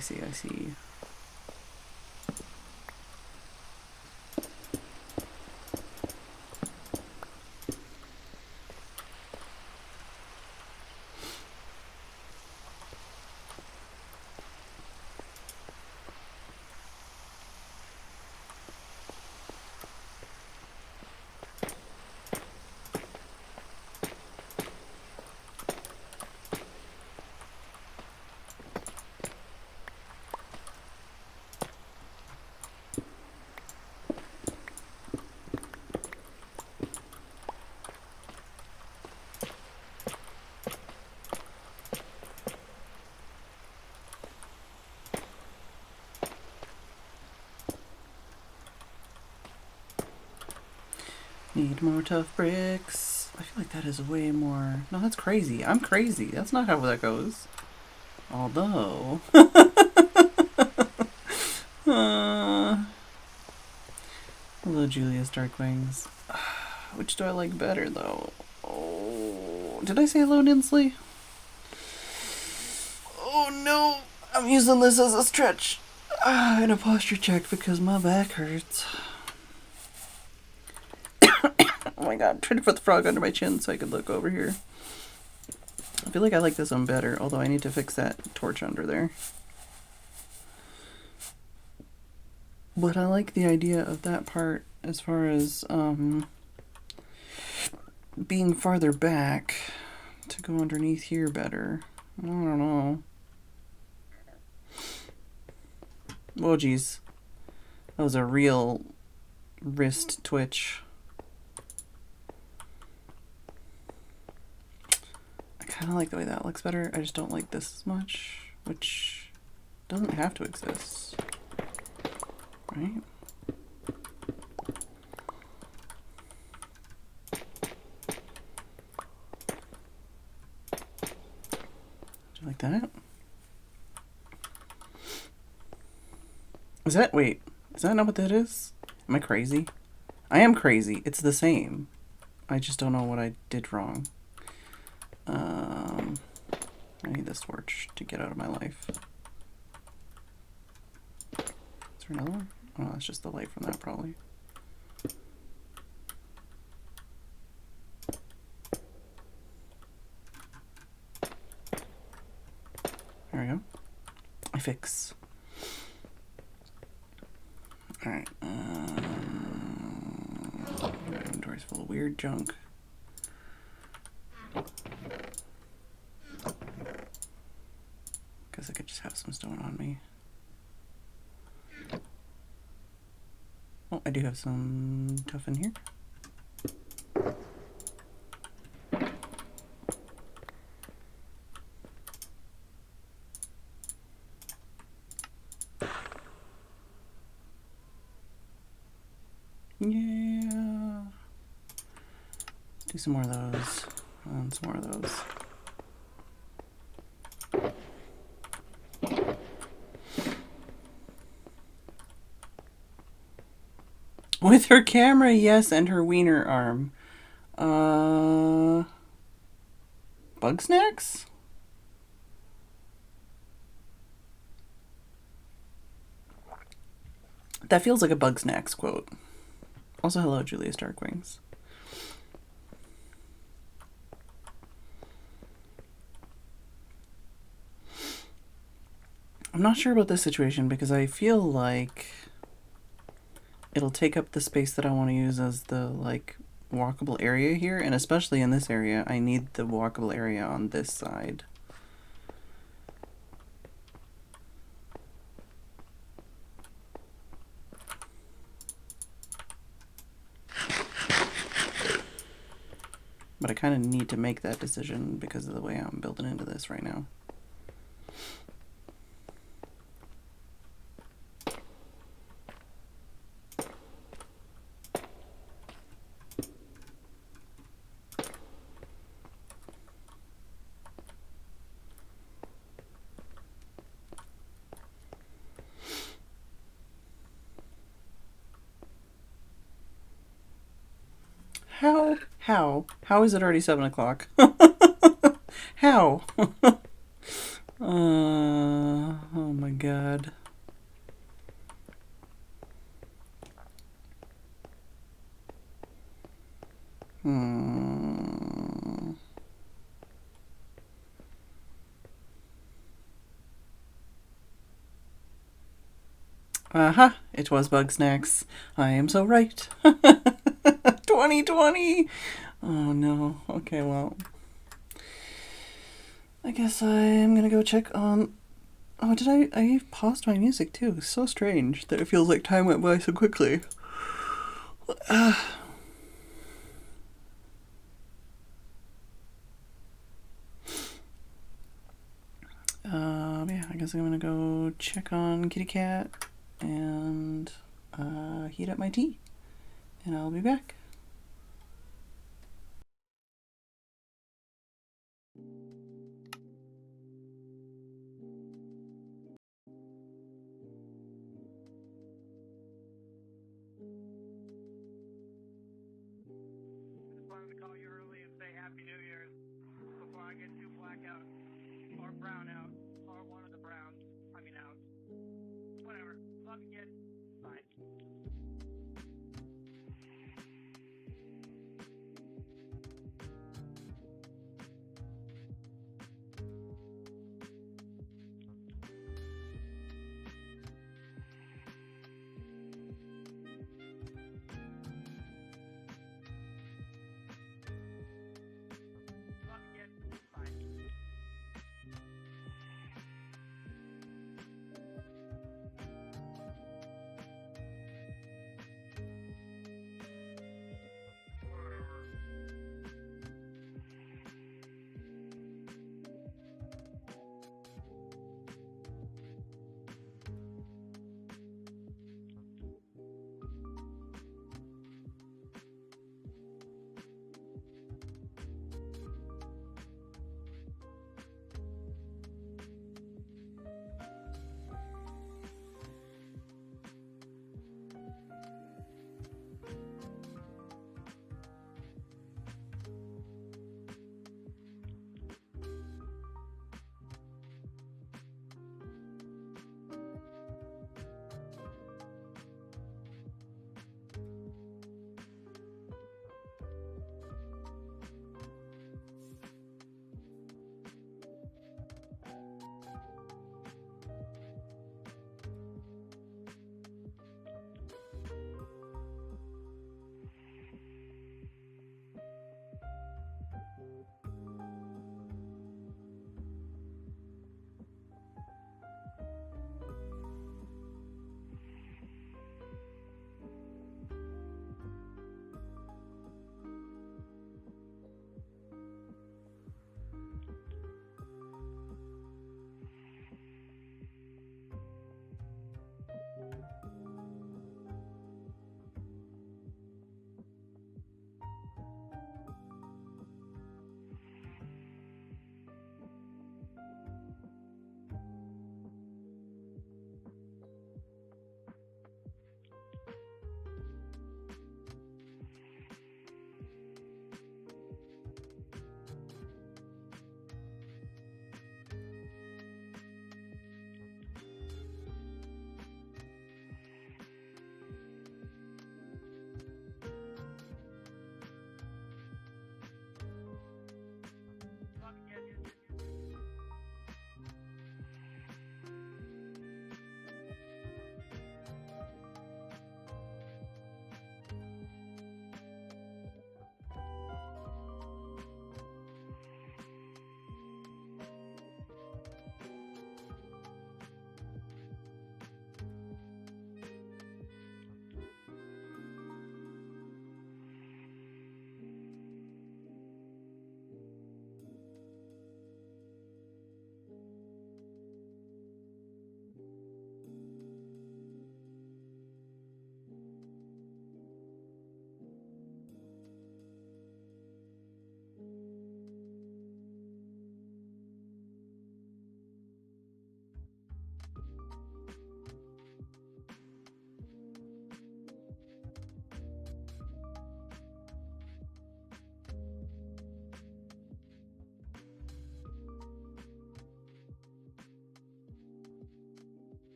Speaker 1: Need more tough bricks. I feel like that is way more... No, that's crazy. I'm crazy. That's not how that goes. Although... Hello, Julius Darkwings. Which do I like better, though? Oh, did I say hello, Ninsley? Oh, no. I'm using this as a stretch. And a posture check because my back hurts. Oh my god, I'm trying to put the frog under my chin so I could look over here. I feel like I like this one better, although I need to fix that torch under there. But I like the idea of that part as far as being farther back to go underneath here better. I don't know. Oh geez. That was a real wrist twitch. I kind of like the way that looks better. I just don't like this as much, which doesn't have to exist, right? Do you like that? Is that, wait, is that not what that is? Am I crazy? I am crazy. It's the same. I just don't know what I did wrong. I need this torch to get out of my life. Is there another one? Oh, that's just the light from that, probably. There we go. I fix. Alright. My inventory's full of weird junk. Guess I could just have some stone on me. Oh, I do have some stuff in here. Yeah. Do some more of those. And some more of those. With her camera, yes, and her wiener arm. Bug snacks? That feels like a Bug Snacks quote. Also, hello, Julius Darkwings. I'm not sure about this situation because I feel like it'll take up the space that I want to use as the, like, walkable area here. And especially in this area, I need the walkable area on this side. But I kind of need to make that decision because of the way I'm building into this right now. How is it already 7 o'clock? How? Oh my god. Aha, it was Bug Snacks. I am so right. 2020! Oh no. Okay, well. I guess I'm gonna go check on... Oh, I paused my music too. So strange that it feels like time went by so quickly. Yeah, I guess I'm gonna go check on Kitty Cat and heat up my tea. And I'll be back.
Speaker 3: call you early and say Happy New Year's before I get too blackout or brown out or one of the browns. I mean out. Whatever. Love you, kid. Bye. Love you, kid. Bye.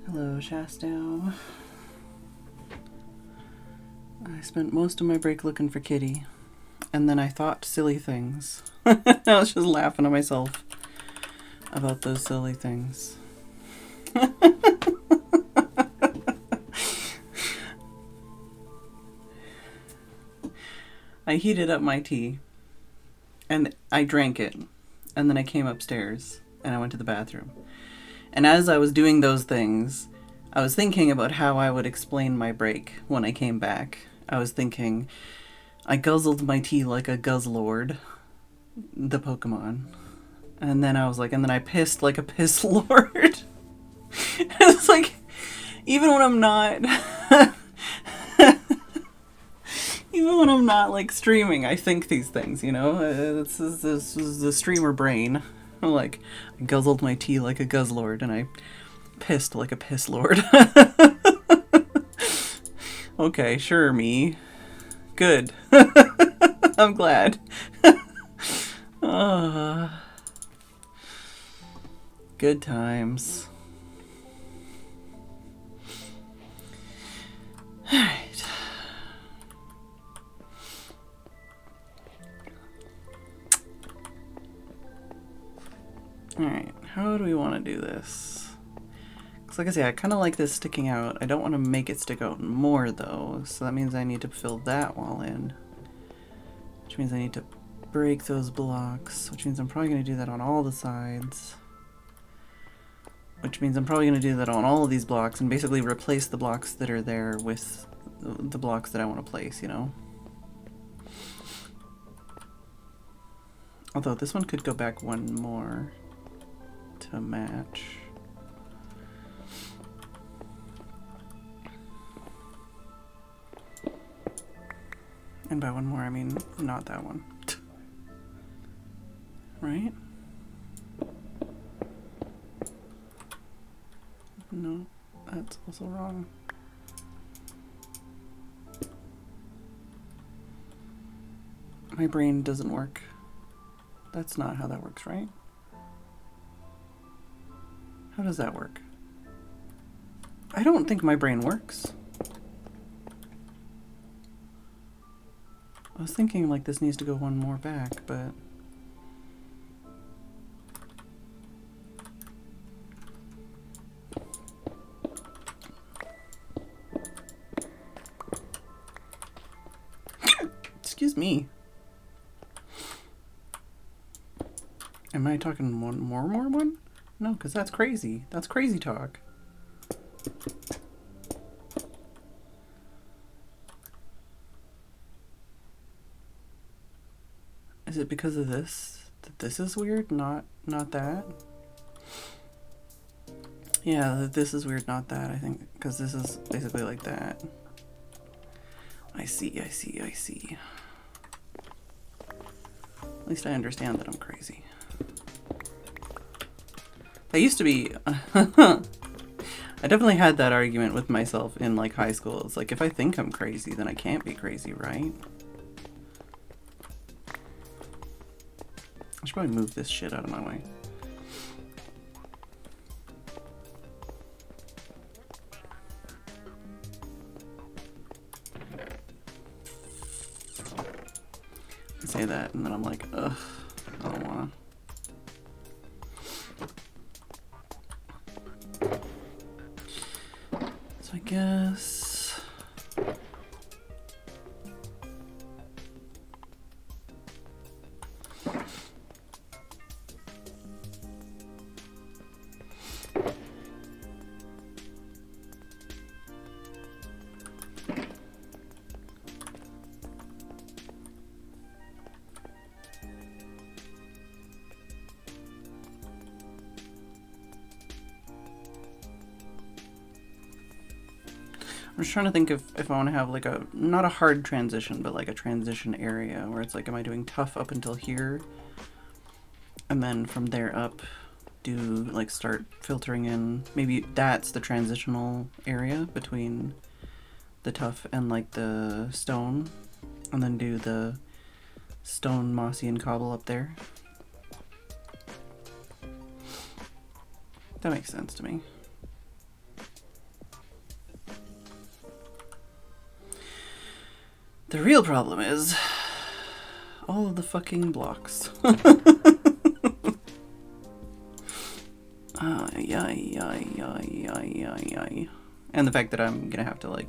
Speaker 1: Hello, Shastow. I spent most of my break looking for Kitty, and then I thought silly things. I was just laughing at myself about those silly things. I heated up my tea, and I drank it, and then I came upstairs, and I went to the bathroom. And as I was doing those things, I was thinking about how I would explain my break when I came back. I was thinking, I guzzled my tea like a Guzzlord, the Pokemon. And then I was like, and then I pissed like a Piss Lord. It's like, even when I'm not, even when I'm not like streaming, I think these things, you know? This is the streamer brain. I'm like, I guzzled my tea like a Guzzlord, and I pissed like a Piss Lord. Okay, sure, me. Good. I'm glad. Good times. Alright. Alright, how do we want to do this? Because like I say, I kind of like this sticking out. I don't want to make it stick out more though, so that means I need to fill that wall in. Which means I need to break those blocks, which means I'm probably going to do that on all the sides. Which means I'm probably going to do that on all of these blocks and basically replace the blocks that are there with the blocks that I want to place, you know? Although this one could go back one more to match. And by one more, I mean not that one. Right? No, that's also wrong. My brain doesn't work. That's not how that works, right? How does that work? I don't think my brain works. I was thinking like this needs to go one more back, but... Excuse me. Am I talking one more one? No, because that's crazy. That's crazy talk. Is it because of this? That this is weird? Not that? Yeah, that this is weird, not that, I think. Because this is basically like that. I see, I see, I see. At least I understand that I'm crazy. I used to be... I definitely had that argument with myself in like high school. It's like, if I think I'm crazy, then I can't be crazy, right? I should probably move this shit out of my way. I say that and then I'm like, ugh, I don't wanna. So I guess... I'm just trying to think if I want to have like a, not a hard transition, but like a transition area where it's like, am I doing tough up until here? And then from there up, do like start filtering in, maybe that's the transitional area between the tough and like the stone. And then do the stone, mossy, and cobble up there. That makes sense to me. The real problem is all of the fucking blocks. And the fact that I'm gonna have to like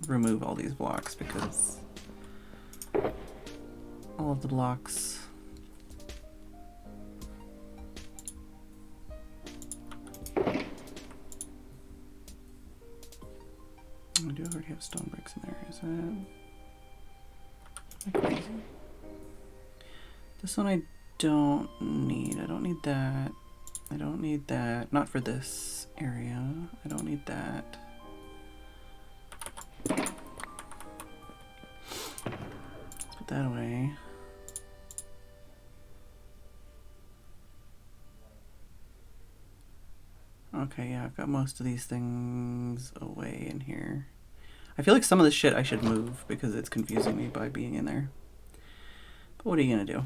Speaker 1: remove all these blocks because all of the blocks I do already have stone bricks in there. Is that... Am I crazy? This one I don't need. I don't need that. I don't need that. Not for this area. I don't need that. Let's put that away. Okay, yeah, I've got most of these things away in here. I feel like some of this shit I should move because it's confusing me by being in there. But what are you gonna do?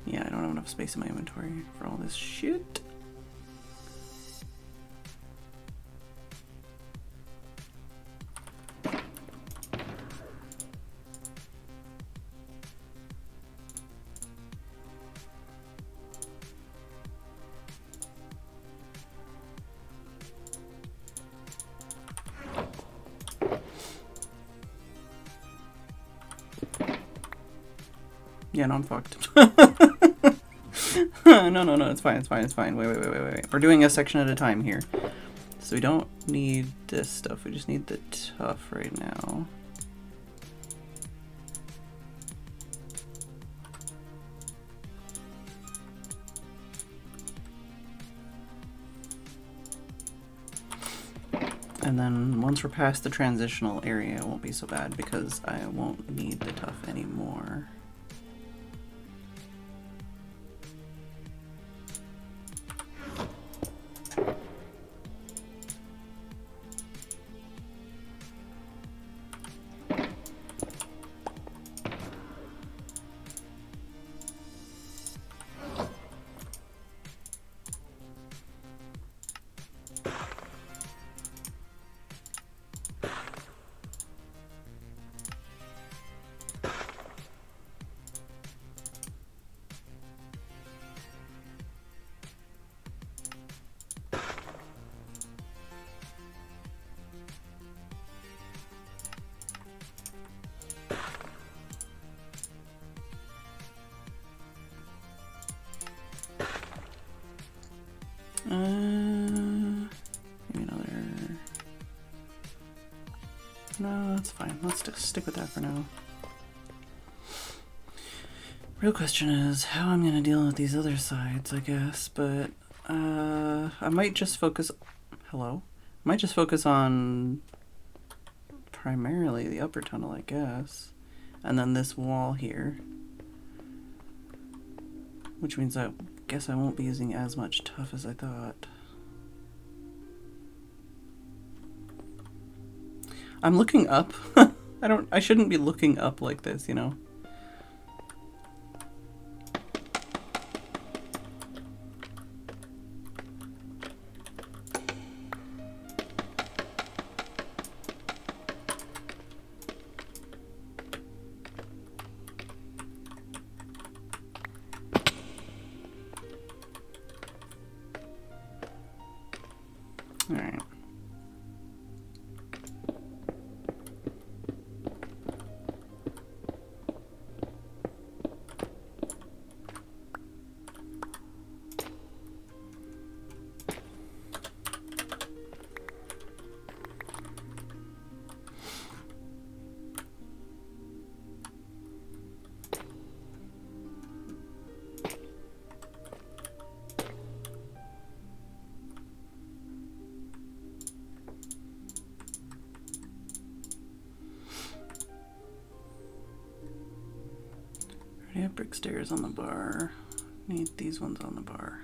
Speaker 1: Yeah, I don't have enough space in my inventory for all this shit. Yeah, no, I'm fucked. No, it's fine, it's fine. Wait. We're doing a section at a time here. So we don't need this stuff, we just need the tough right now. And then once we're past the transitional area, it won't be so bad because I won't need the tough anymore. Maybe another... No, that's fine. Let's just stick with that for now. Real question is how I'm gonna deal with these other sides, I guess, but I might just focus... Hello? I might just focus on primarily the upper tunnel, I guess. And then this wall here. Which means I guess I won't be using as much tough as I thought. I'm looking up. I shouldn't be looking up like this, you know? Alright. I have brick stairs on the bar. Need these ones on the bar.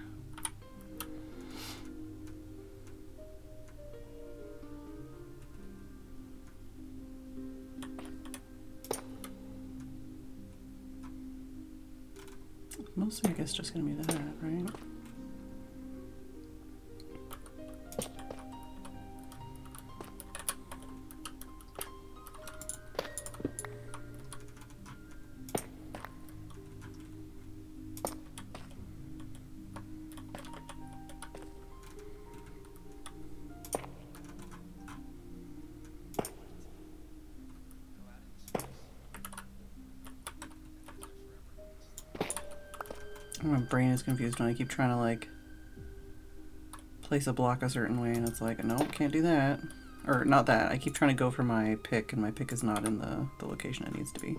Speaker 1: Mostly, I guess, just gonna be that, right? My brain is confused when I keep trying to like place a block a certain way and it's like, no, can't do that. Or not that. I keep trying to go for my pick and my pick is not in the location it needs to be.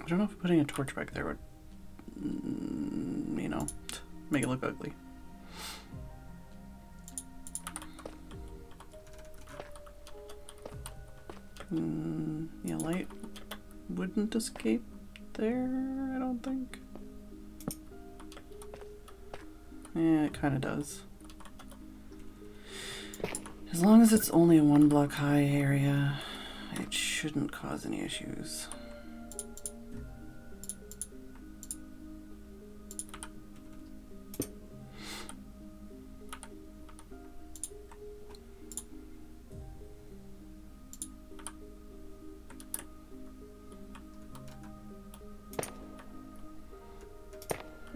Speaker 1: I don't know if putting a torch back there would, you know, make it look ugly. Yeah, light wouldn't escape there, I don't think. Yeah, it kind of does. As long as it's only a 1 block high area, it shouldn't cause any issues.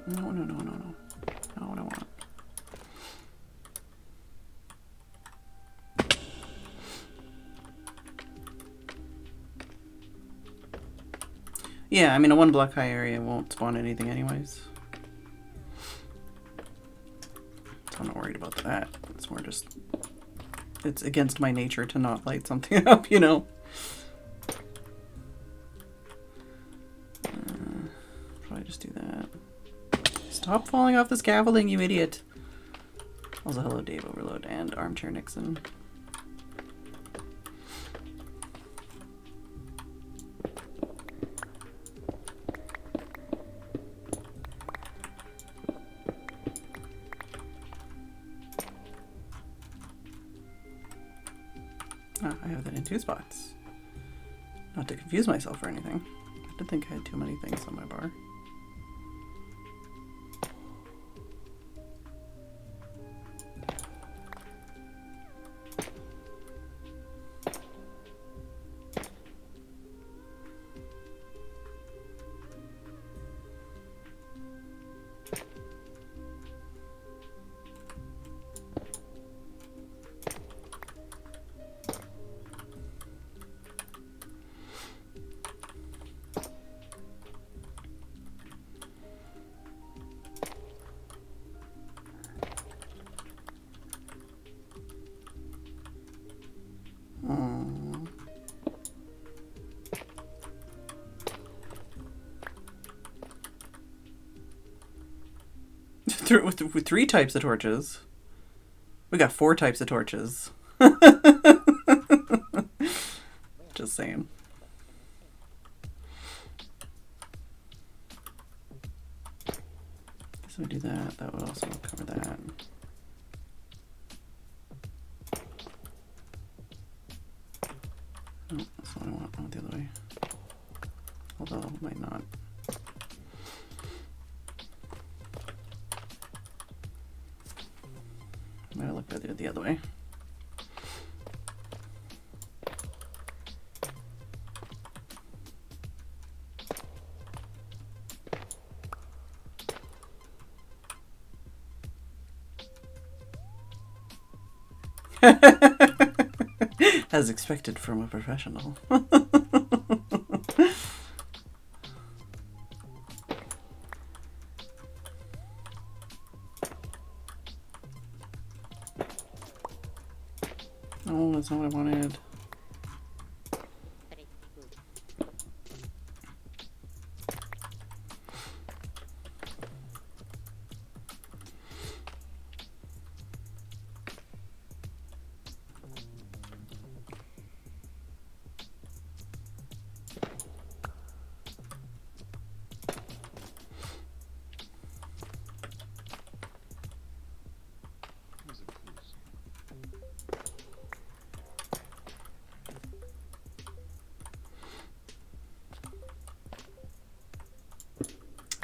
Speaker 1: No, no, no, no, no. Not what I want. Yeah, I mean, a 1 block high area won't spawn anything anyways. So I'm not worried about that. It's more just... It's against my nature to not light something up, you know? Probably just do that. Stop falling off the scaffolding, you idiot! Also, hello Dave Overload and Armchair Nixon. Ah, I have that in 2 spots. Not to confuse myself or anything. I did think I had too many things on my bar. With 3 types of torches. We got 4 types of torches. Just saying. So we do that. That would also cover that. Oh, that's what I want. I want the other way. Although it might not. Might look better the other way. As expected from a professional. Oh, that's not what I wanted.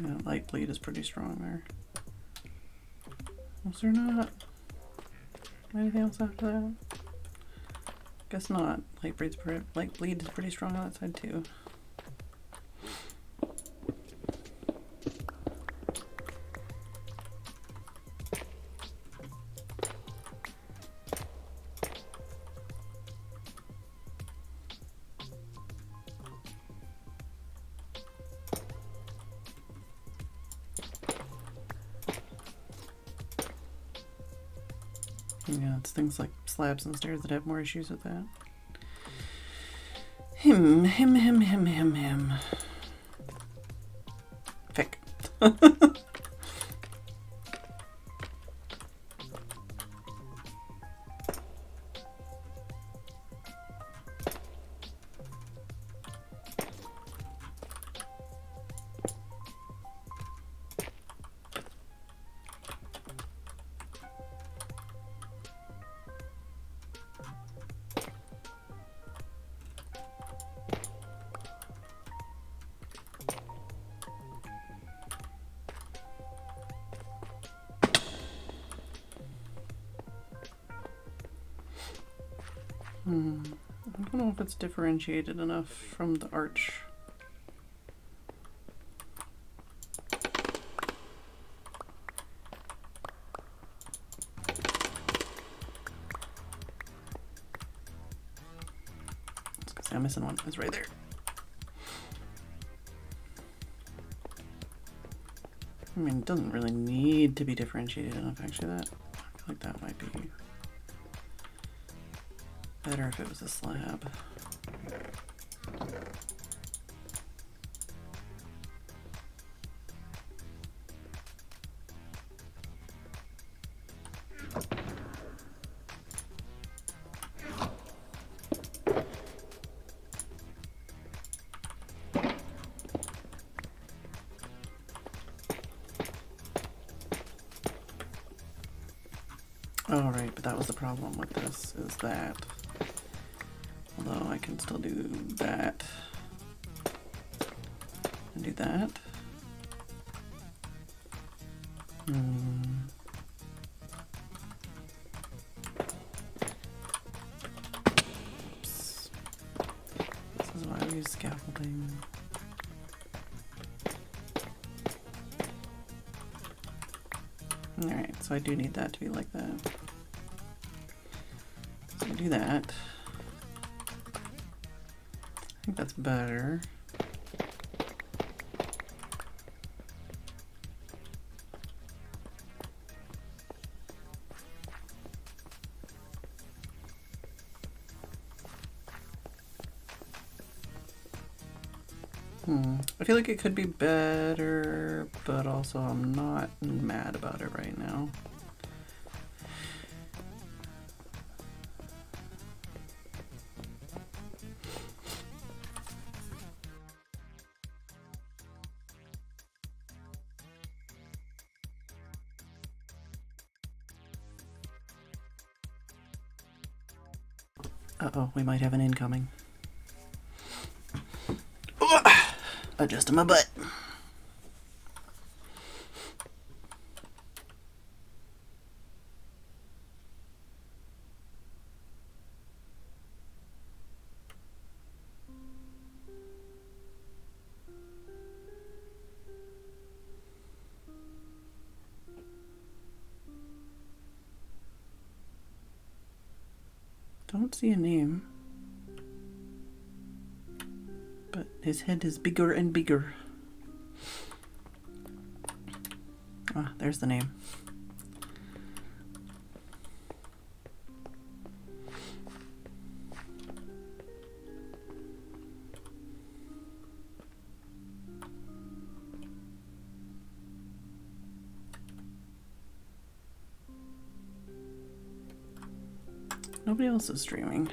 Speaker 1: Yeah, light bleed is pretty strong there. Was there not anything else after that? Guess not. Light bleed is pretty strong on that side too. Yeah, it's things like slabs and stairs that have more issues with that. Him. Fick. I don't know if it's differentiated enough from the arch. I'm missing one. It's right there. I mean, it doesn't really need to be differentiated enough, actually. I feel like that might be better if it was a slab. Oh, right, but that was the problem with this, is that, although I can still do that, and do that. Oops. This is why I use scaffolding. Alright, so I do need that to be like that. So I do that. I think that's better. I feel like it could be better, but also I'm not mad about it right now. Uh-oh, we might have an incoming. Adjusting my butt. Don't see a name. But his head is bigger and bigger. Ah, there's the name. Nobody else is streaming.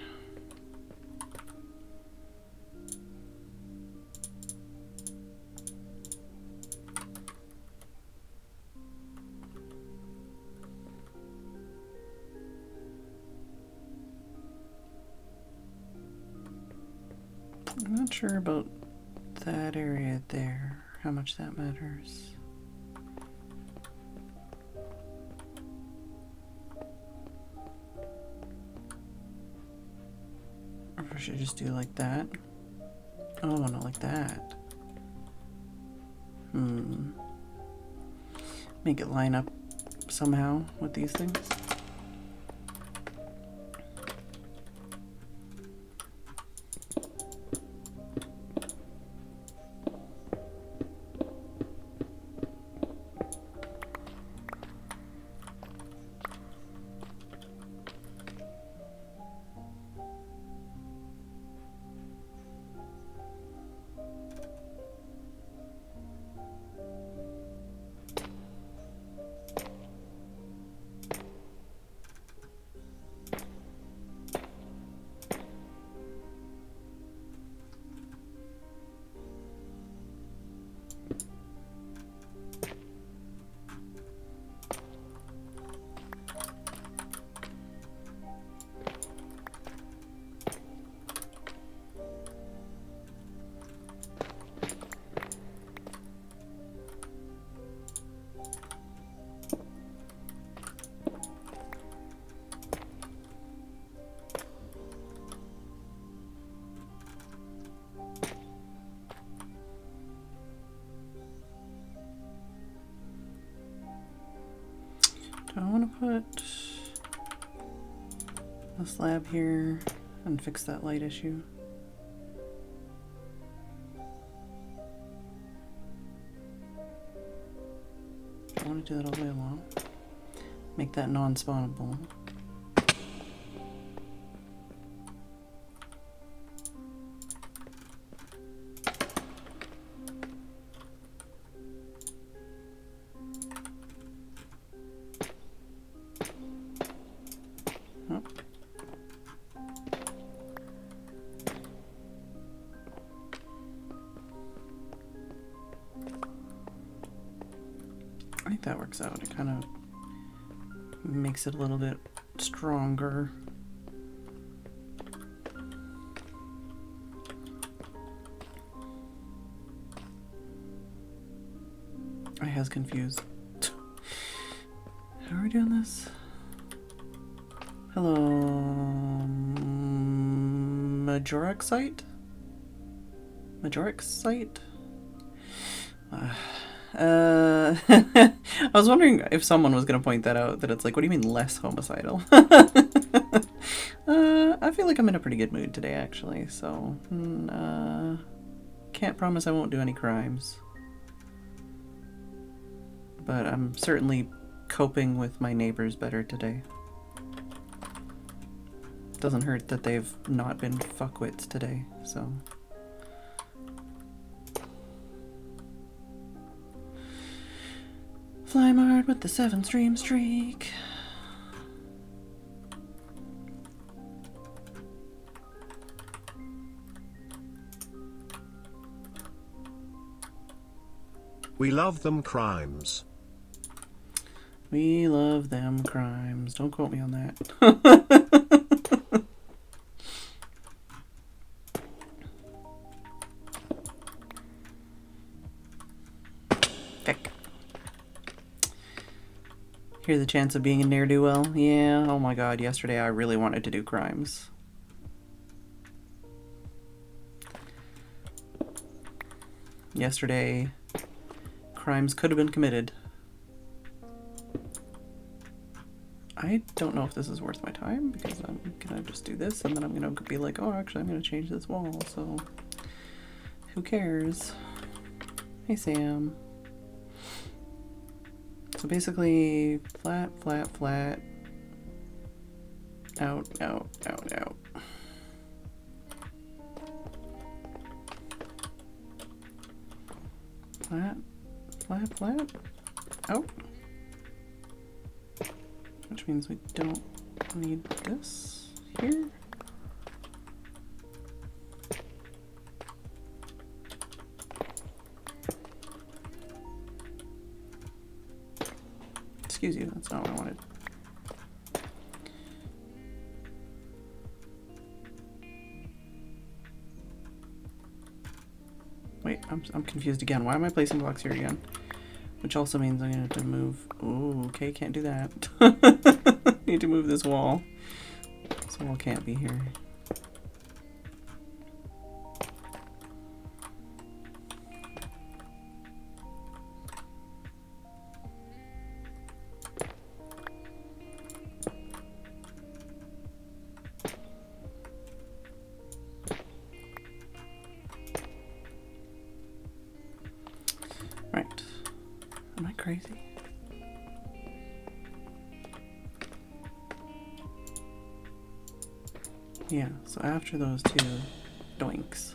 Speaker 1: I'm not sure about that area there, how much that matters. Or if I should just do like that. Oh, not like that. Make it line up somehow with these things. Do I want to put a slab here and fix that light issue? I want to do that all the way along. Make that non-spawnable. I think that works out. It kind of makes it a little bit stronger. I was confused. How are we doing this? Hello, Majoric site? Majoric site? I was wondering if someone was going to point that out, that it's like, what do you mean less homicidal? I feel like I'm in a pretty good mood today, actually, so can't promise I won't do any crimes. But I'm certainly coping with my neighbors better today. Doesn't hurt that they've not been fuckwits today, so... Flymard with the 7-stream streak.
Speaker 4: We love them crimes.
Speaker 1: We love them crimes. Don't quote me on that. Heck. Hear the chance of being a ne'er-do-well? Yeah, oh my god, yesterday I really wanted to do crimes. Yesterday, crimes could have been committed. I don't know if this is worth my time, because I'm gonna just do this, and then I'm gonna be like, oh, actually, I'm gonna change this wall, so... Who cares? Hey, Sam. So basically, flat, flat, flat. Out, out, out, out. Flat, flat, flat. Out. Which means we don't need this here. Excuse you, that's not what I wanted. Wait, I'm confused again. Why am I placing blocks here again? Which also means I'm gonna have to move. Oh, okay, can't do that. Need to move this wall. This wall can't be here. Right. Am I crazy? Yeah, so after those two doinks.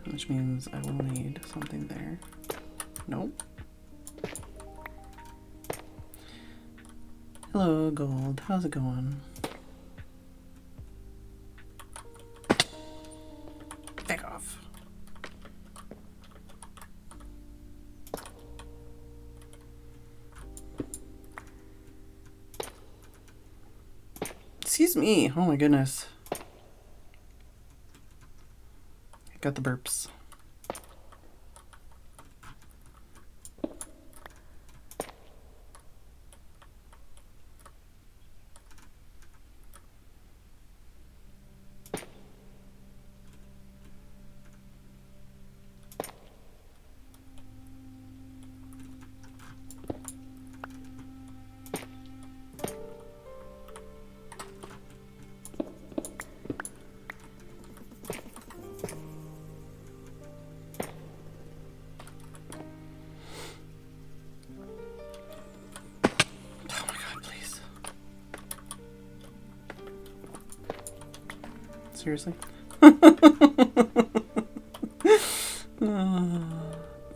Speaker 1: Which means I will need something there. Nope. Hello, Gold. How's it going? Back off. Excuse me. Oh my goodness. I got the burps. Seriously.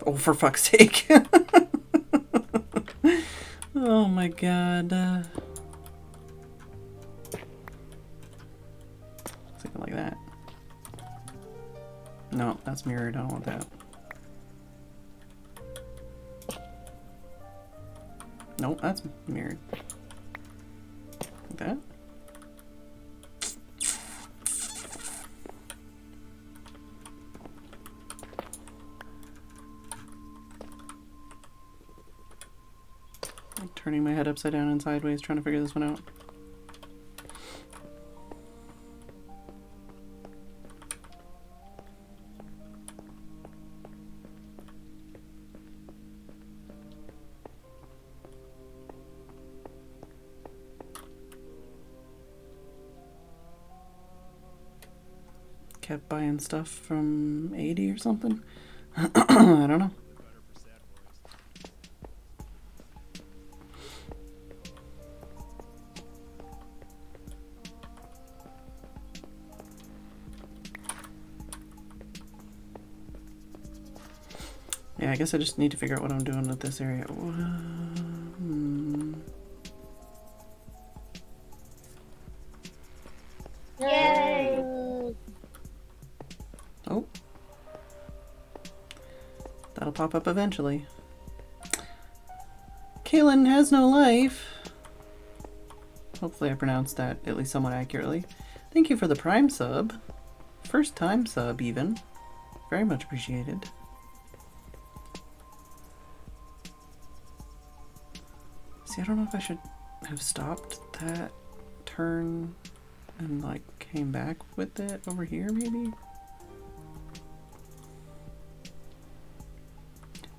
Speaker 1: Oh, for fuck's sake. Oh my god. Something like that. No, that's mirrored. I don't want that. Nope, that's mirrored. Like that. Turning my head upside down and sideways, trying to figure this one out. Kept buying stuff from 80 or something. I don't know. Yeah, I guess I just need to figure out what I'm doing with this area.
Speaker 5: Yay!
Speaker 1: Oh. That'll pop up eventually. Kaylin has no life. Hopefully I pronounced that at least somewhat accurately. Thank you for the Prime sub. First time sub even. Very much appreciated. See, I don't know if I should have stopped that turn and like came back with it over here maybe?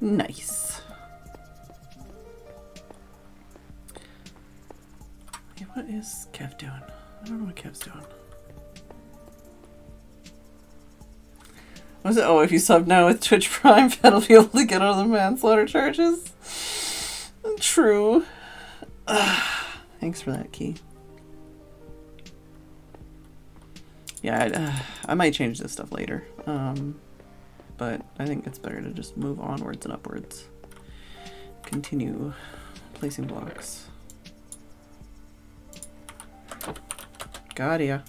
Speaker 1: Nice. Hey, what is Kev doing? I don't know what Kev's doing. Was it? Oh, if you sub now with Twitch Prime, that'll be able to get out of the manslaughter charges. True. Thanks for that, Key. Yeah, I might change this stuff later. But I think it's better to just move onwards and upwards. Continue placing blocks. Got ya.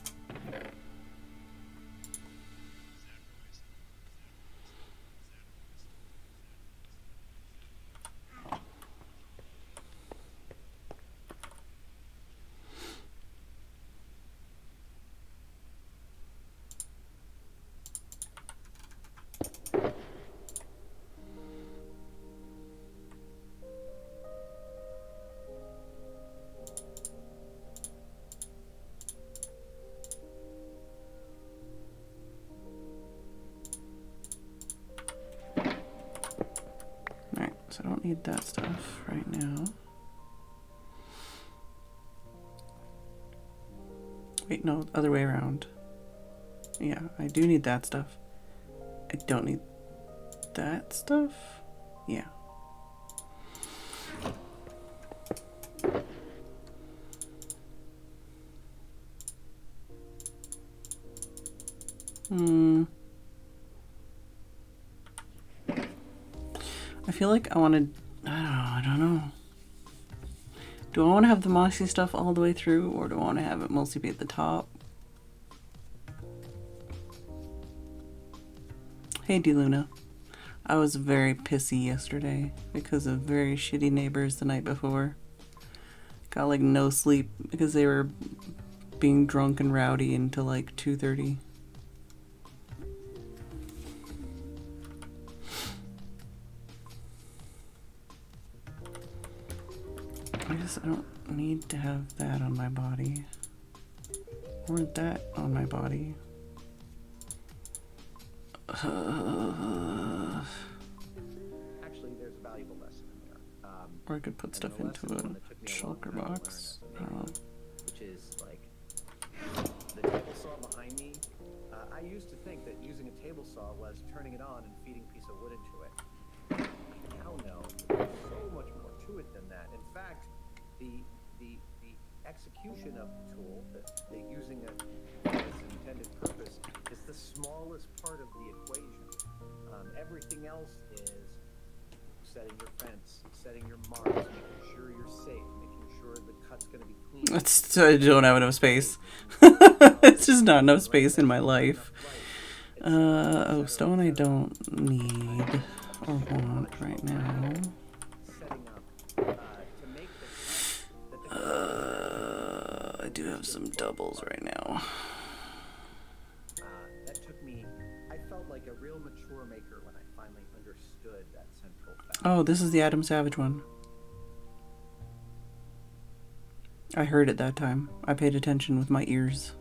Speaker 1: So I don't need that stuff right now. Wait, no, other way around. Yeah, I do need that stuff. I don't need that stuff. Yeah. I feel like I wanted, I don't know. Do I want to have the mossy stuff all the way through, or do I want to have it mostly be at the top? Hey, D-Luna. I was very pissy yesterday because of very shitty neighbors the night before. Got like no sleep because they were being drunk and rowdy until like 2:30. I don't need to have that on my body. Or that on my body.
Speaker 6: Actually, there's a valuable lesson in there.
Speaker 1: Or I could put stuff into a shulker box.
Speaker 6: Which is like the table saw behind me. I used to think that using a table saw was turning it on and feeding a piece of wood into it. I now know there's so much more to it than that. In fact, the execution of the tool, the using it for its intended purpose, is the smallest part of the equation. Everything else is setting your fence, setting your marks, making sure you're safe, making sure the cut's going to be clean.
Speaker 1: I don't have enough space. It's just not enough space in my life. Oh, stone I don't need or want right now.
Speaker 6: Setting up to make the
Speaker 1: I do have some doubles right now.
Speaker 6: that took me. I felt like a real mature maker when I finally understood that central fact.
Speaker 1: Oh, this is the Adam Savage one. I heard it that time. I paid attention with my ears.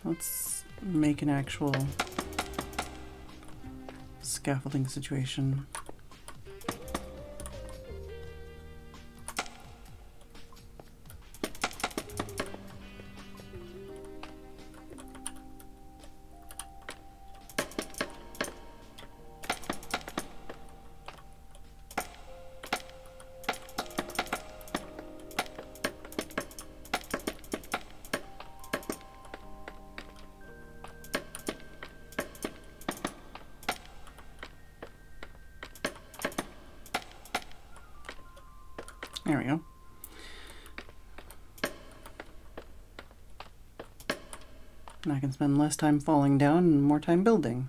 Speaker 1: Let's make an actual scaffolding situation. There we go. And I can spend less time falling down and more time building.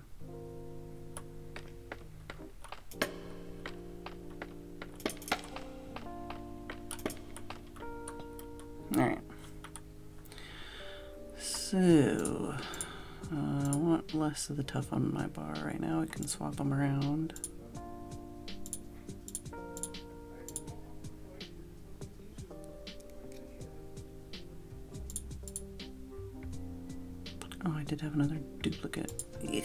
Speaker 1: Alright. So, I want less of the tough on my bar right now. I can swap them around. Oh, I did have another duplicate. Ugh.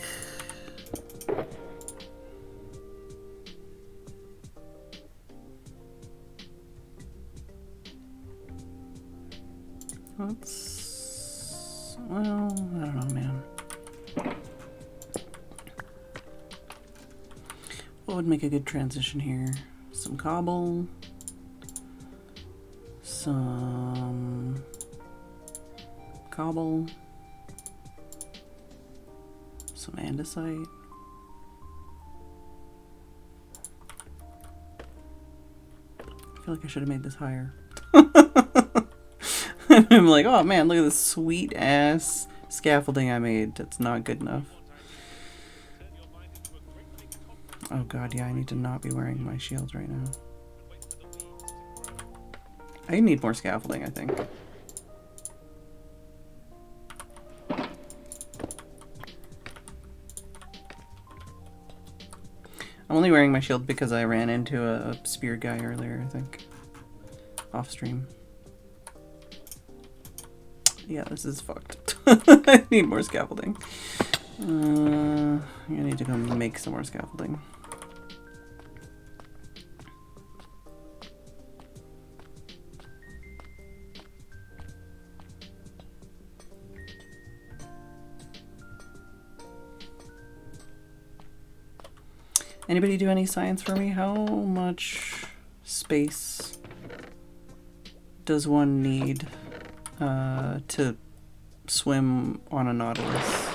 Speaker 1: Let's... well, I don't know, man. What would make a good transition here? Some cobble. Some... cobble. Some andesite. I feel like I should have made this higher. I'm like, oh man, look at this sweet ass scaffolding I made. That's not good enough. Oh god, yeah, I need to not be wearing my shields right now. I need more scaffolding, I think. I'm only wearing my shield because I ran into a spear guy earlier, I think. Off stream. Yeah, this is fucked. I need more scaffolding. I need to go make some more scaffolding. Anybody do any science for me? How much space does one need to swim on a nautilus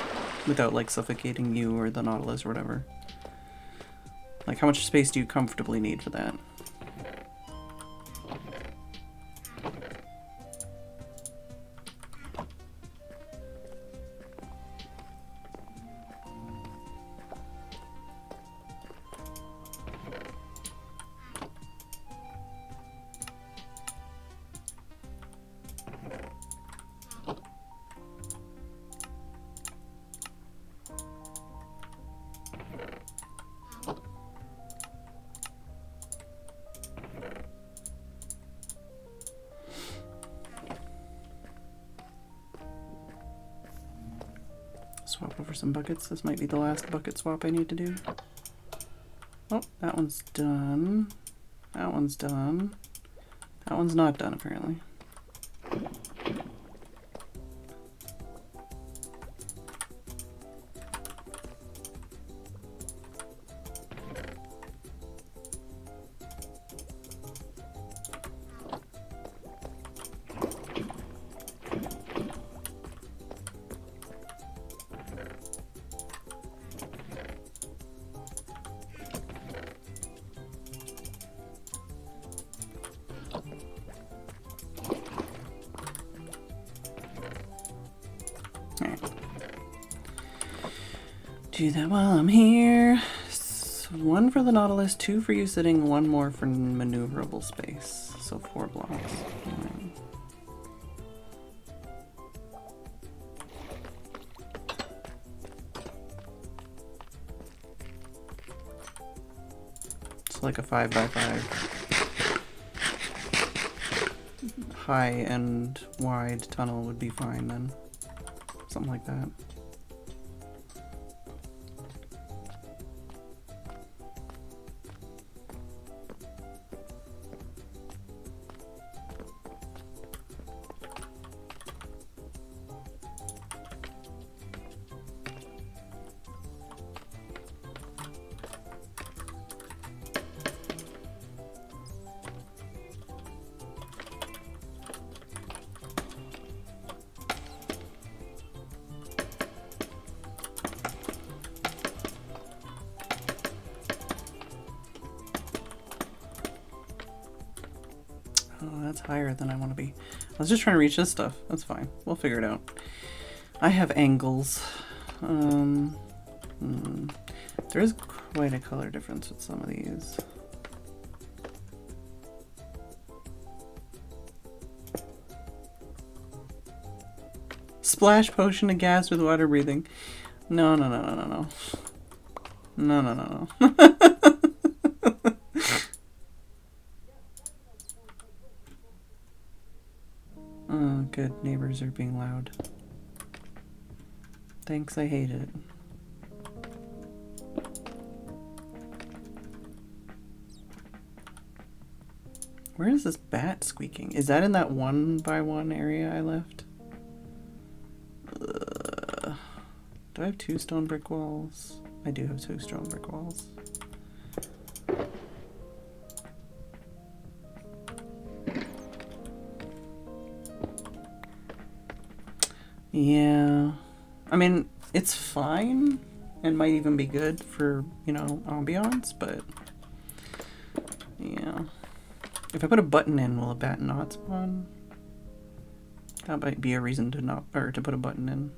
Speaker 1: without like suffocating you or the nautilus or whatever? Like how much space do you comfortably need for that? go for some buckets. This might be the last bucket swap I need to do. Oh, that one's done. That one's done. That one's not done, apparently. Do that while I'm here. One for the Nautilus, 2 for you sitting, 1 more for maneuverable space. So 4 blocks. Right. It's like a 5x5. High and wide tunnel would be fine then. Something like that. Oh, that's higher than I want to be. I was just trying to reach this stuff. That's fine. We'll figure it out. I have angles. There is quite a color difference with some of these. Splash potion to gas with water breathing. No, no, no, no, no, no. No, no, no, no. Oh, good. Neighbors are being loud. Thanks, I hate it. Where is this bat squeaking? Is that in that 1x1 area I left? Do I have 2 stone brick walls? I do have 2 stone brick walls. Yeah. I mean, it's fine and might even be good for, you know, ambiance, but yeah. If I put a button in, will a bat not spawn? That might be a reason to not, or to put a button in.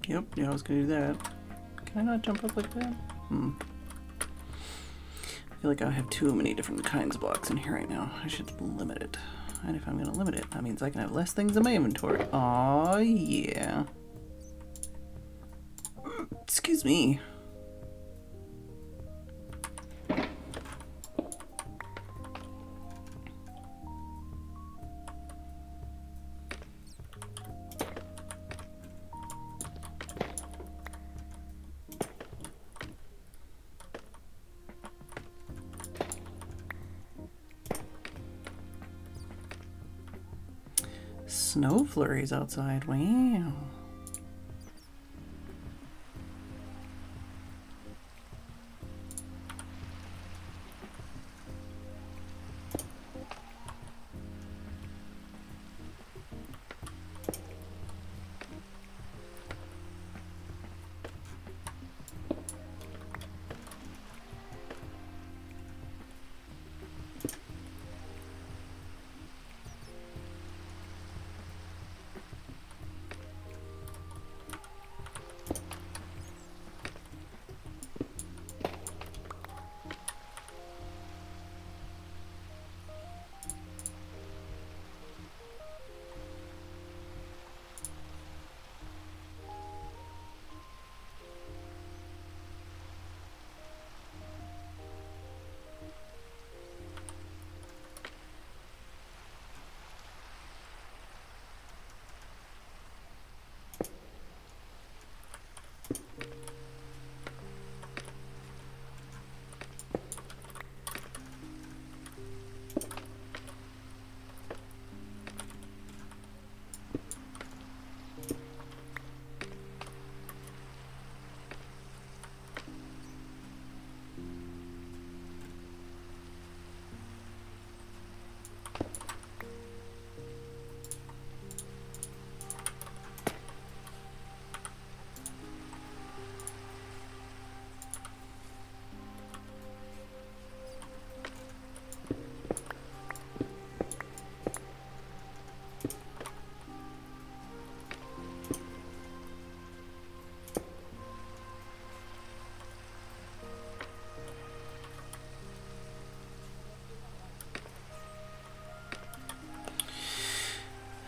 Speaker 1: Yep, yeah, I was gonna do that. Can I not jump up like that? I feel like I have too many different kinds of blocks in here right now. I should limit it. And if I'm gonna limit it, that means I can have less things in my inventory. Aw, yeah. Excuse me. Snow flurries outside. Wow.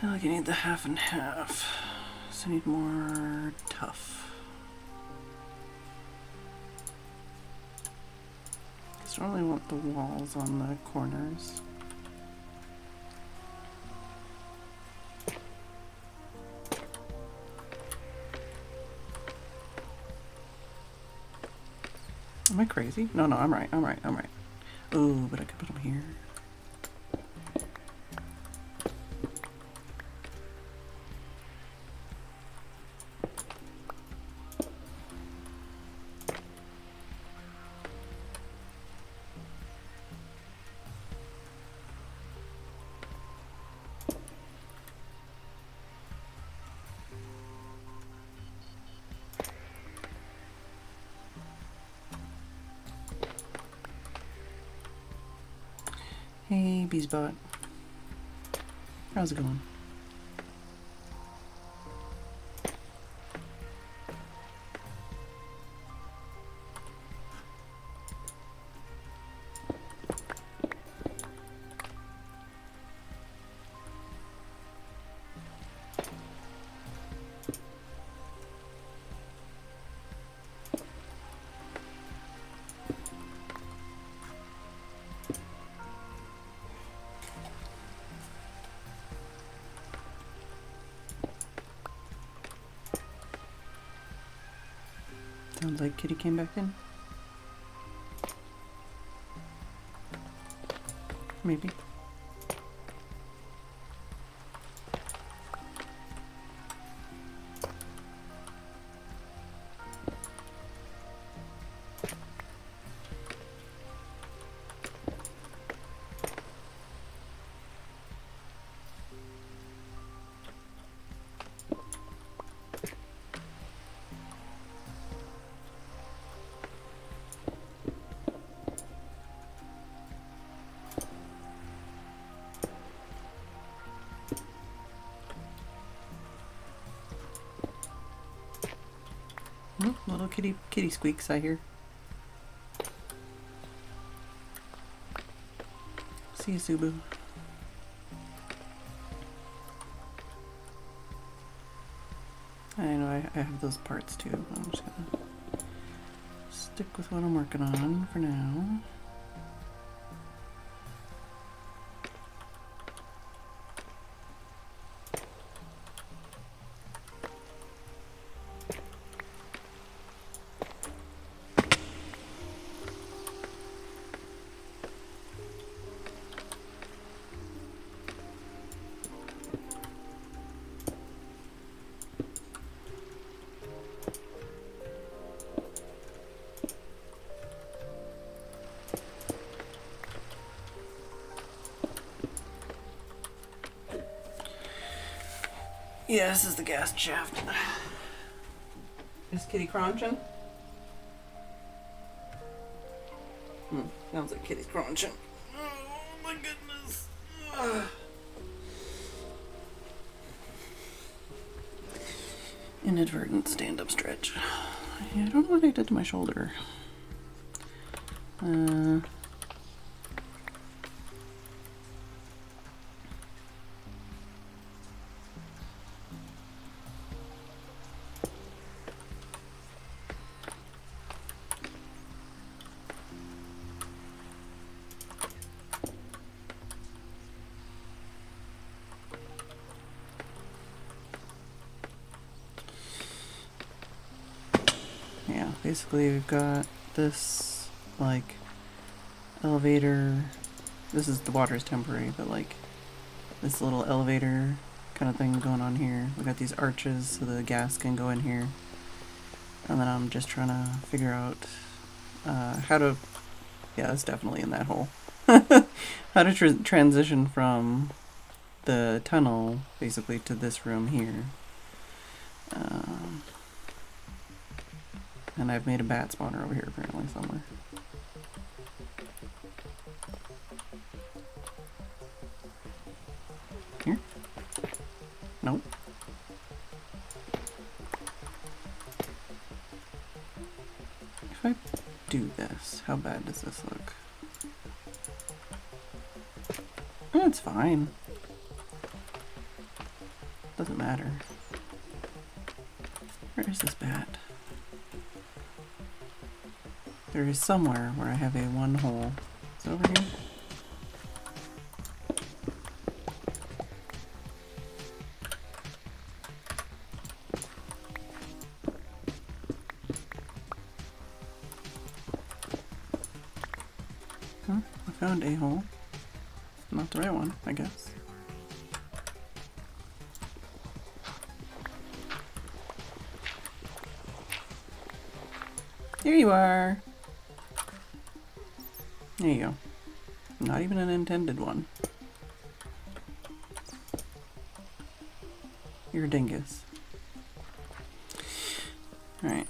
Speaker 1: feel like I need the half and half. So I need more tough. I don't really want the walls on the corners. Am I crazy? No, I'm right. Ooh, but I could put them here. Hey, Beesbot. How's it going? Sounds like Kitty came back in. Maybe. Oh, little kitty squeaks I hear. See you, Subu. I know I have those parts too. I'm just gonna stick with what I'm working on for now. Yeah, this is the gas shaft. Is Kitty crunching? Sounds like Kitty's crunching. Oh my goodness. Inadvertent stand-up stretch. Yeah, I don't know what I did to my shoulder. Yeah, basically we've got this, like, elevator. This is, the water is temporary, but like this little elevator kind of thing going on here. We've got these arches so the gas can go in here. And then I'm just trying to figure out how to, yeah, it's definitely in that hole. How to transition from the tunnel basically to this room here. And I've made a bat spawner over here apparently somewhere. Here? Nope. If I do this, how bad does this look? Oh, it's fine. Doesn't matter. Where is this bat? There is somewhere where I have a one hole. Is it over here? Huh? I found a hole. Not the right one, I guess. Here you are. There you go. Not even an intended one. You're a dingus. Alright.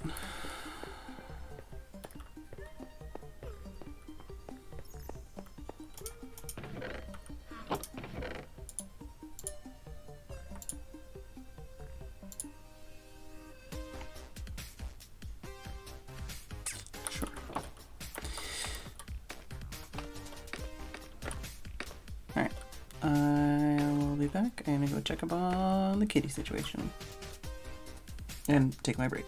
Speaker 1: Sure. Alright. I will be back and go check up on the kitty situation. And take my break.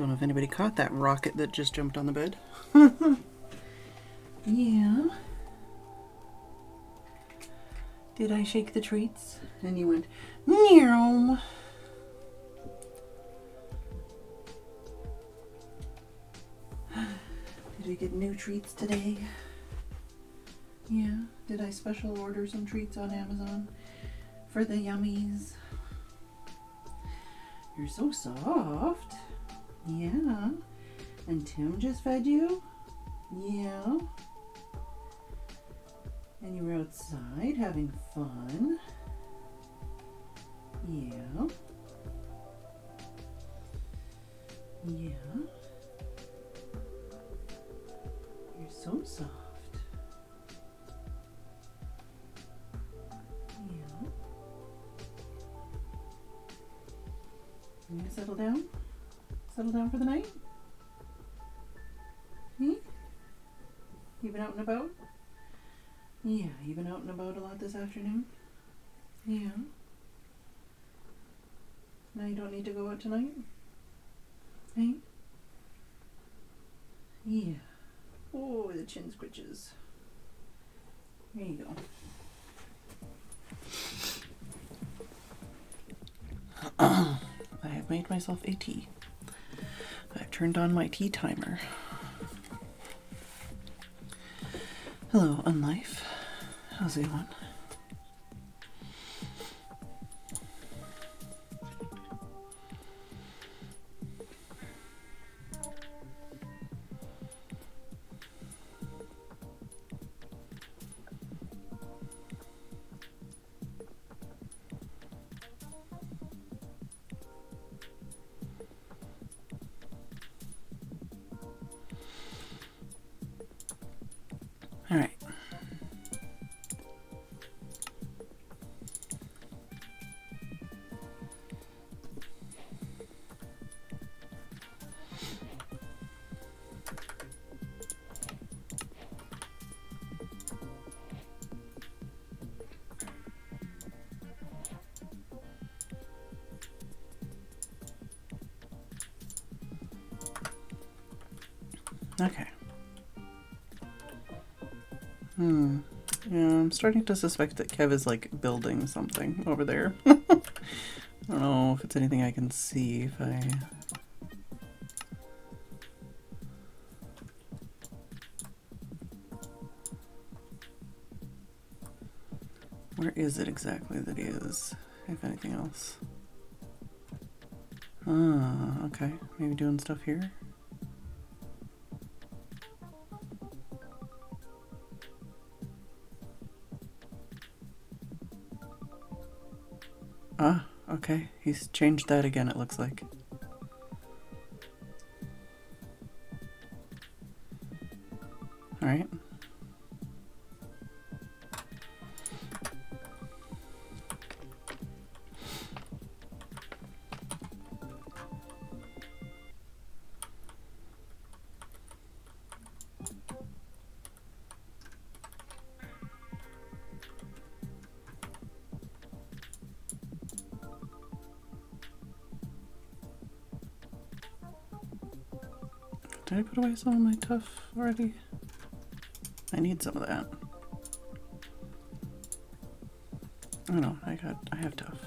Speaker 1: Don't know if anybody caught that rocket that just jumped on the bed. Yeah. Did I shake the treats? And you went, meow. Did we get new treats today? Yeah. Did I special order some treats on Amazon for the yummies? You're so soft. Yeah. And Tim just fed you? Yeah. And you were outside having fun? Yeah. Yeah. You're so soft. Yeah. You gonna settle down? Settle down for the night? Hmm? You been out and about? Yeah, you been out and about a lot this afternoon? Yeah. Now you don't need to go out tonight? Hey? Yeah. Oh, the chin squitches. There you go. I have made myself a tea. I've turned on my tea timer. Hello, Unlife. How's it going? All right. Okay. Yeah, I'm starting to suspect that Kev is like building something over there. I don't know if it's anything I can see if I... Where is it exactly that he is, if anything else? Ah, okay. Maybe doing stuff here? Ah, okay. He's changed that again, it looks like. Alright. Did I put away some of my tough already? I need some of that. Oh no, I have tough.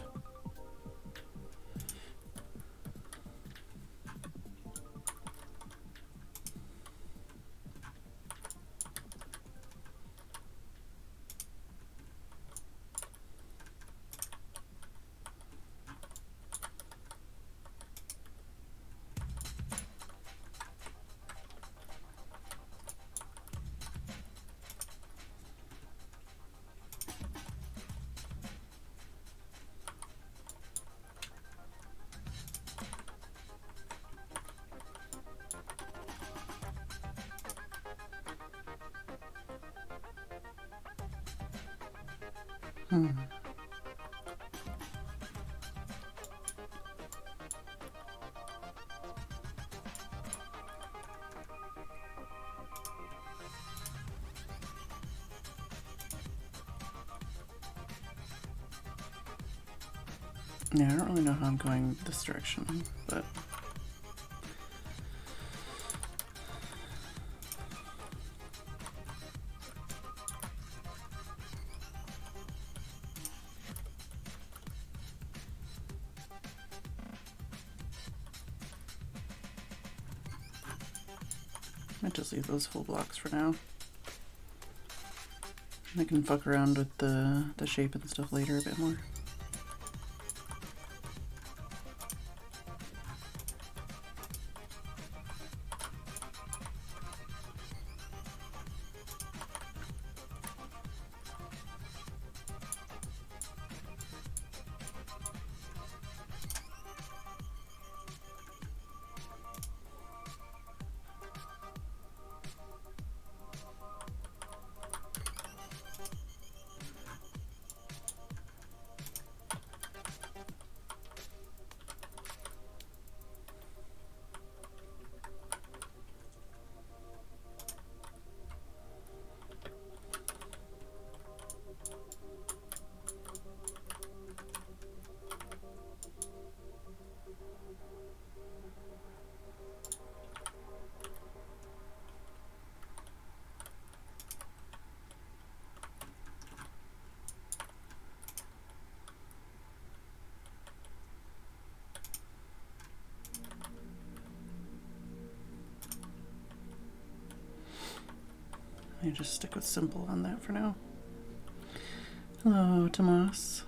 Speaker 1: Yeah, I don't really know how I'm going this direction, but might just leave those full blocks for now. I can fuck around with the shape and stuff later a bit more. I just stick with simple on that for now. Hello, Tomas.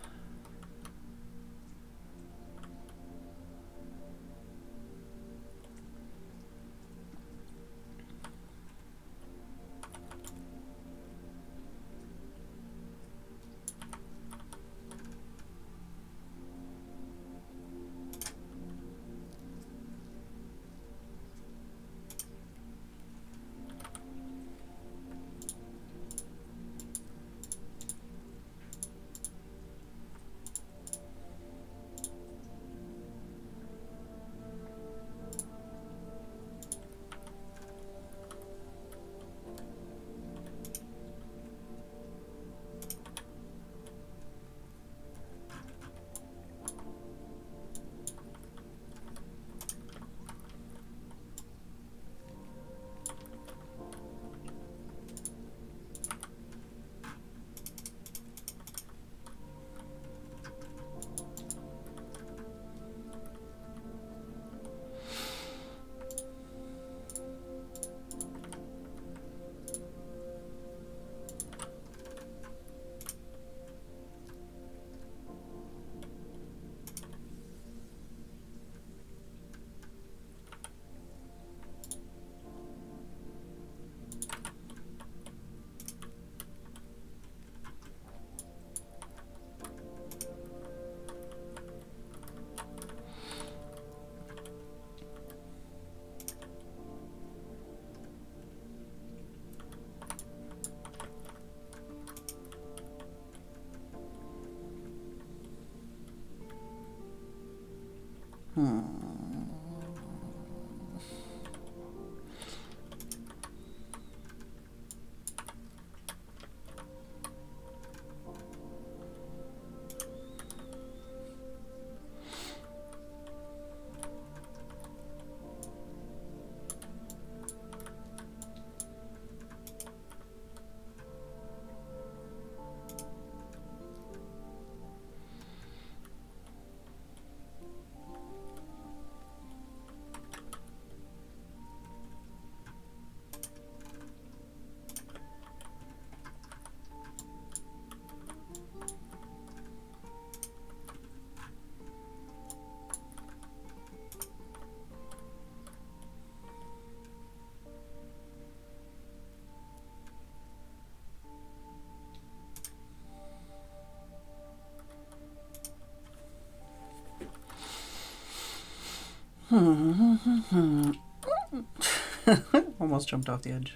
Speaker 1: Almost jumped off the edge.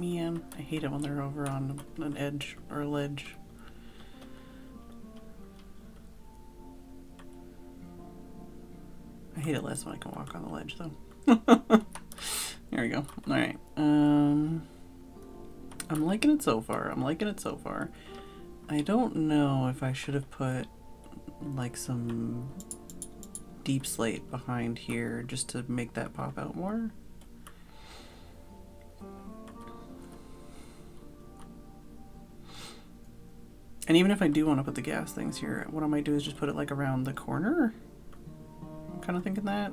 Speaker 1: Man, I hate it when they're over on an edge or a ledge. I hate it less when I can walk on the ledge, though. There we go. Alright. I'm liking it so far. I'm liking it so far. I don't know if I should have put like some deep slate behind here just to make that pop out more. And even if I do want to put the gas things here, what I might do is just put it like around the corner. I'm kind of thinking that.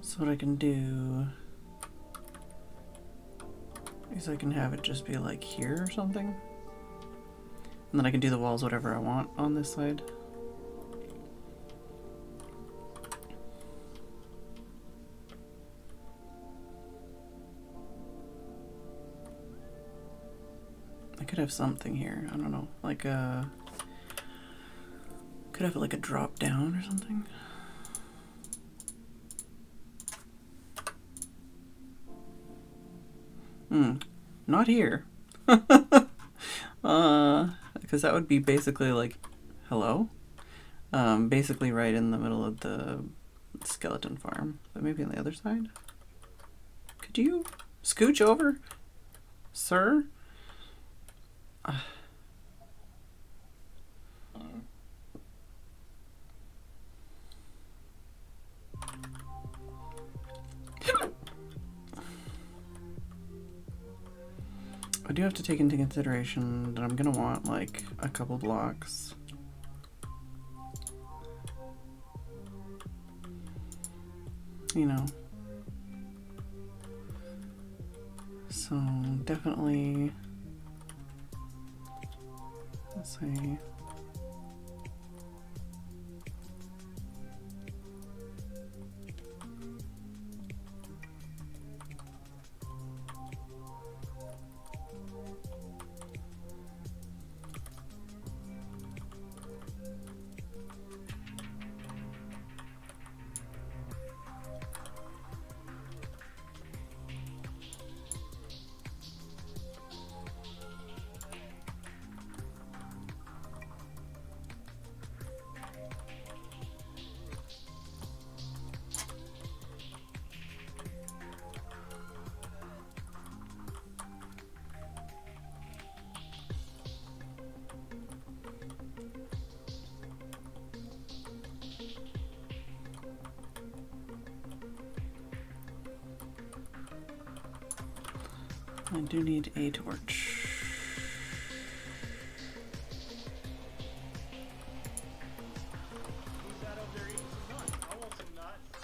Speaker 1: So what I can do is I can have it just be like here or something. And then I can do the walls whatever I want on this side. I could have something here, I don't know, like a, could have like a drop down or something. Not here. Because that would be basically like, hello? Basically right in the middle of the skeleton farm. But maybe on the other side? Could you scooch over, sir? I do have to take into consideration that I'm gonna want like a couple blocks. You know. So definitely, let's see. I do need a torch.
Speaker 3: Who's that over there eating some nuts? I want some nuts.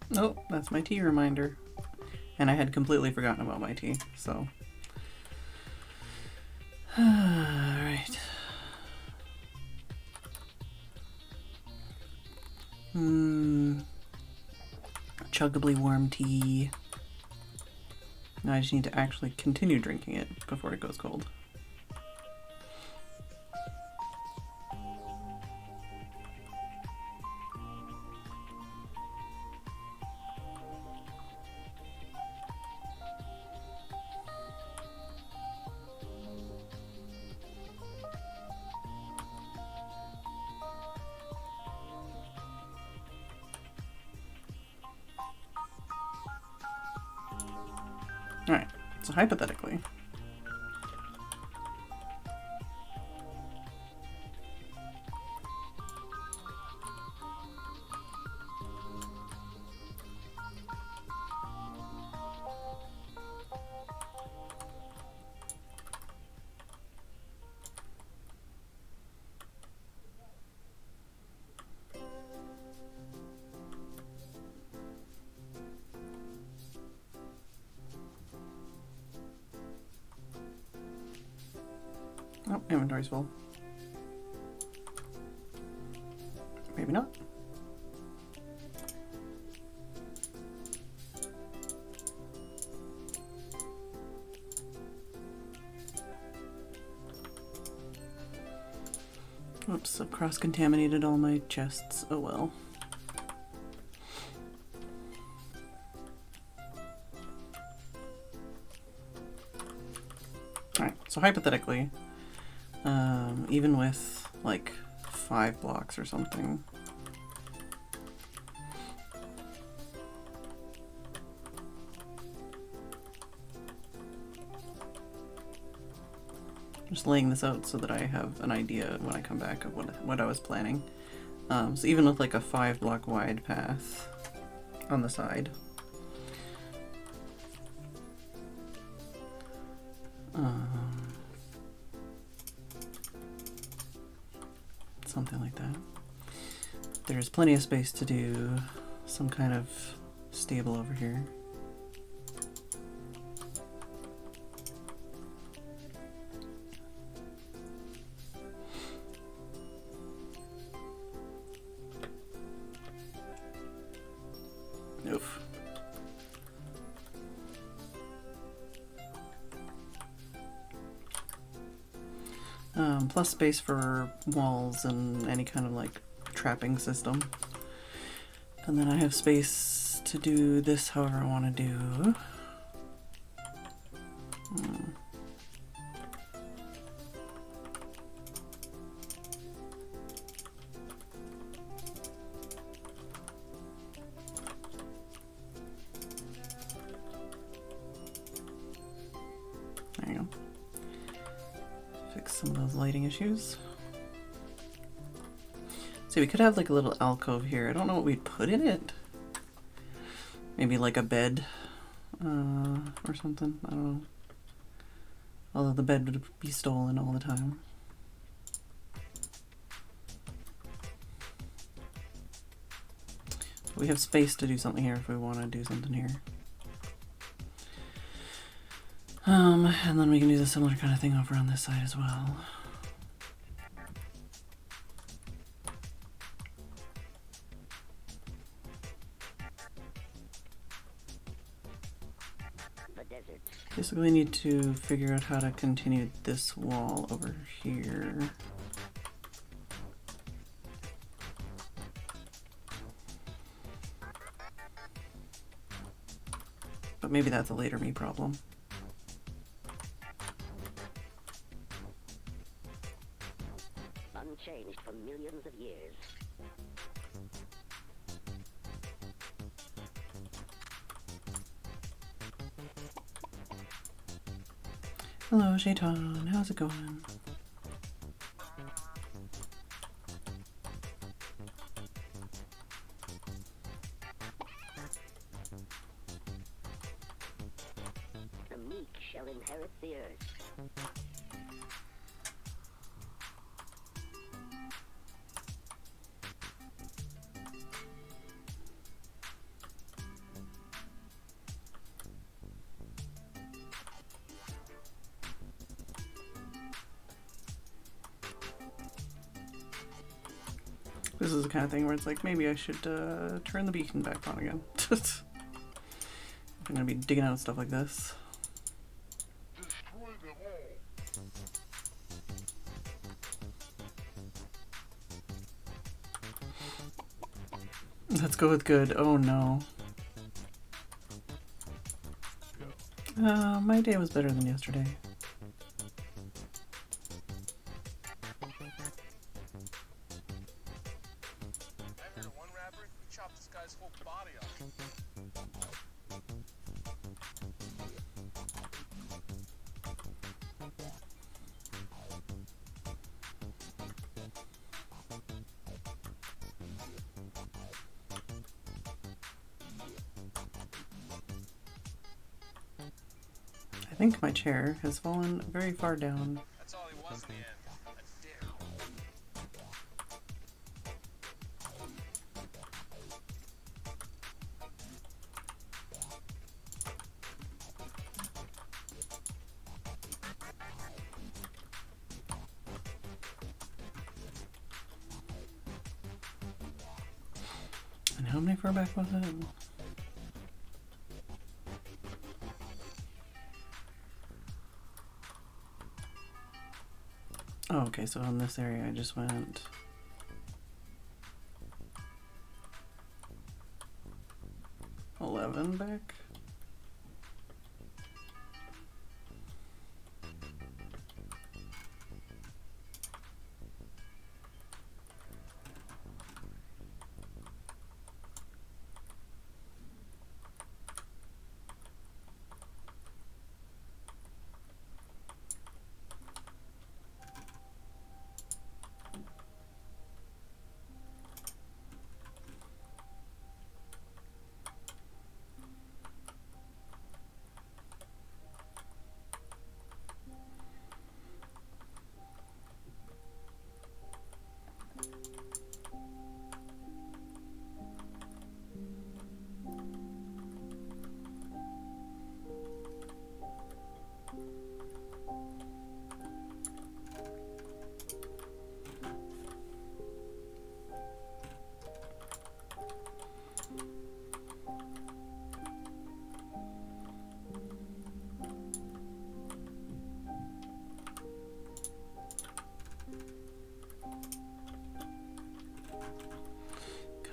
Speaker 1: Nope, that's my tea reminder. And I had completely forgotten about my tea, so. Alright. Chuggably warm tea. Now I just need to actually continue drinking it before it goes cold. Alright, so hypothetically, oh, inventory's full. Maybe not. Oops, I've cross-contaminated all my chests. Oh well. Alright, so hypothetically, even with like 5 blocks or something, just laying this out so that I have an idea when I come back of what I was planning. So even with like a 5 block wide path on the side, something like that, there's plenty of space to do some kind of stable over here. Oof. Plus space for walls and any kind of like trapping system. And then I have space to do this however I want to do. There you go. Fix some of those lighting issues. See, we could have like a little alcove here. I don't know what we'd put in it. Maybe like a bed or something. I don't know. Although the bed would be stolen all the time. We have space to do something here if we want to do something here. And then we can do the similar kind of thing over on this side as well. Basically, need to figure out how to continue this wall over here. But maybe that's a later me problem.
Speaker 7: Unchanged for millions of years.
Speaker 1: Hello, Shaitan. How's it going?
Speaker 7: The meek shall inherit the earth.
Speaker 1: This is the kind of thing where it's like, maybe I should turn the beacon back on again. If I'm gonna be digging out stuff like this. Let's go with good. Oh no. My day was better than yesterday.
Speaker 8: One rapper, he chopped this guy's whole body off.
Speaker 1: I think my chair has fallen very far down.
Speaker 8: That's all he was in the end. A dick.
Speaker 1: And how many far back was it? Oh, okay, so in this area I just went 11 back.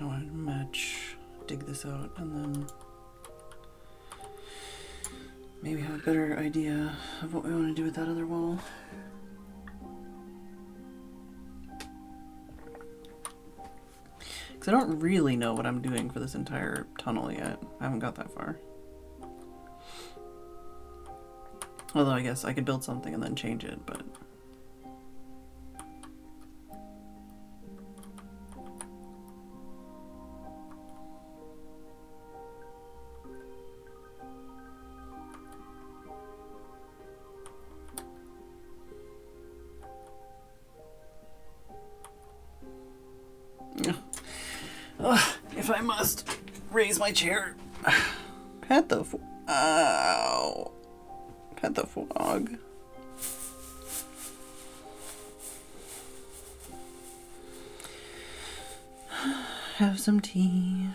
Speaker 1: I want to match, dig this out, and then maybe have a better idea of what we want to do with that other wall. Because I don't really know what I'm doing for this entire tunnel yet. I haven't got that far. Although I guess I could build something and then change it, but... if I must raise my chair. Pet the ow. Pet the frog. Have some tea.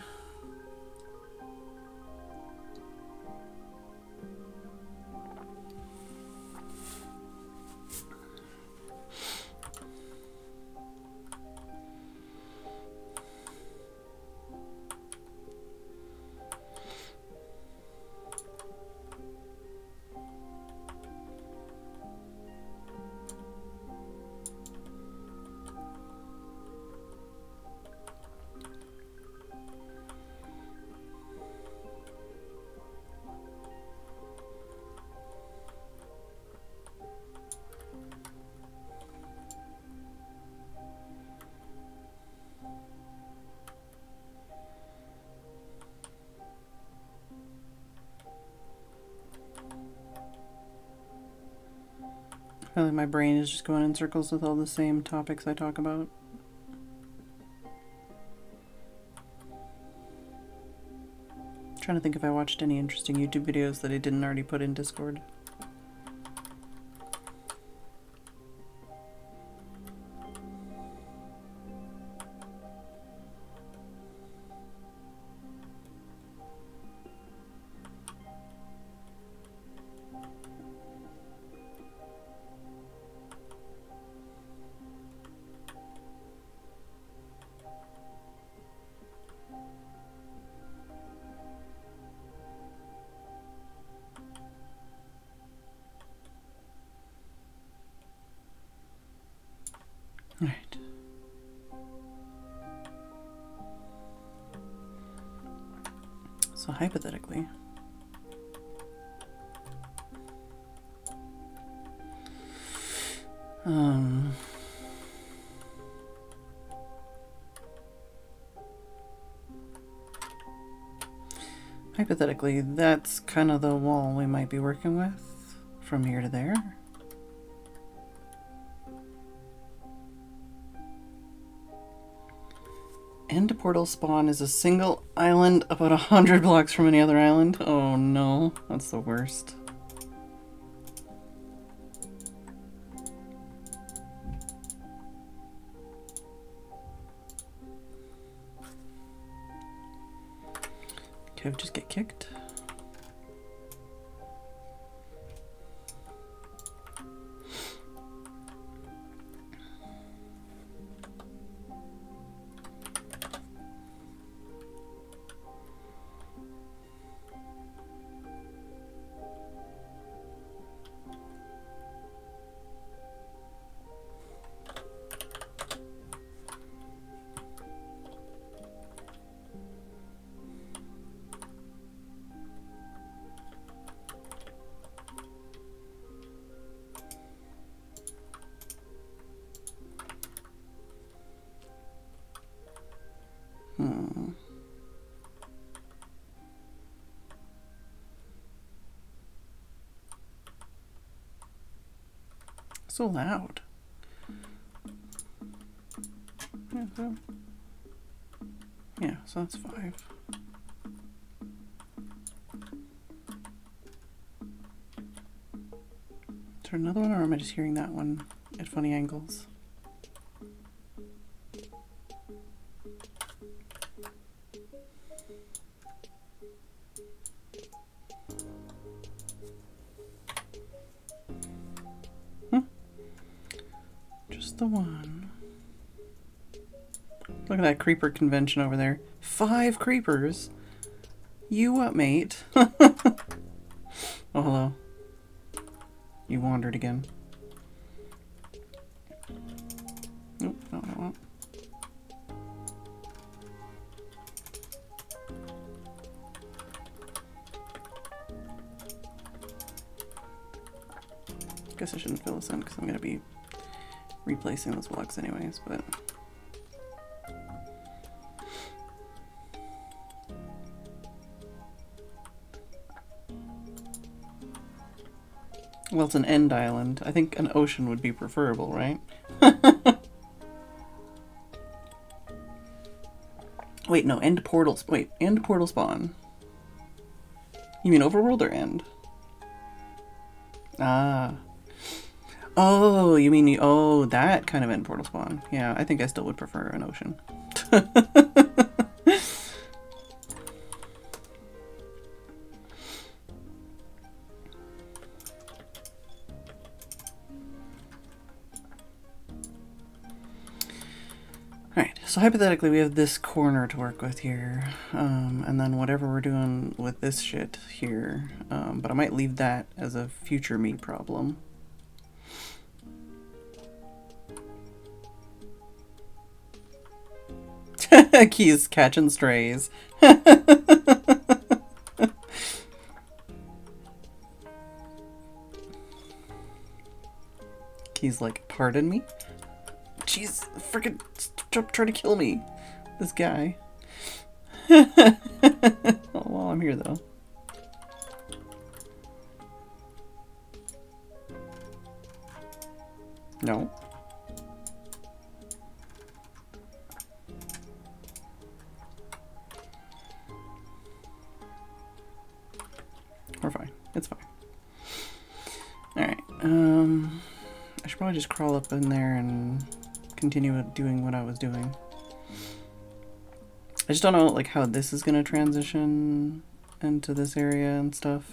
Speaker 1: I feel like my brain is just going in circles with all the same topics I talk about. I'm trying to think if I watched any interesting YouTube videos that I didn't already put in Discord. So hypothetically, hypothetically, that's kind of the wall we might be working with from here to there. End portal spawn is a single island about 100 blocks from any other island. Oh no, that's the worst. Kev just get kicked. So loud. Yeah, so that's 5. Is there another one, or am I just hearing that one at funny angles? Just the one. Look at that creeper convention over there. 5 creepers? You what, mate? Oh, hello. You wandered again. Nope, not what I want. Guess I shouldn't fill this in because I'm going to be replacing those blocks anyways, but... Well, it's an end island. I think an ocean would be preferable, right? Wait, no, end portals. Wait, end portal spawn. You mean overworld or end? Ah. Oh, you mean, oh, that kind of end portal spawn. Yeah, I think I still would prefer an ocean. Alright, so hypothetically we have this corner to work with here, and then whatever we're doing with this shit here, but I might leave that as a future me problem. Key's catching strays. Key's like, pardon me? Jeez, freaking trying to kill me. This guy. Oh, well, I'm here though. No. We're fine. It's fine. Alright, I should probably just crawl up in there and continue doing what I was doing. I just don't know, like, how this is gonna transition into this area and stuff.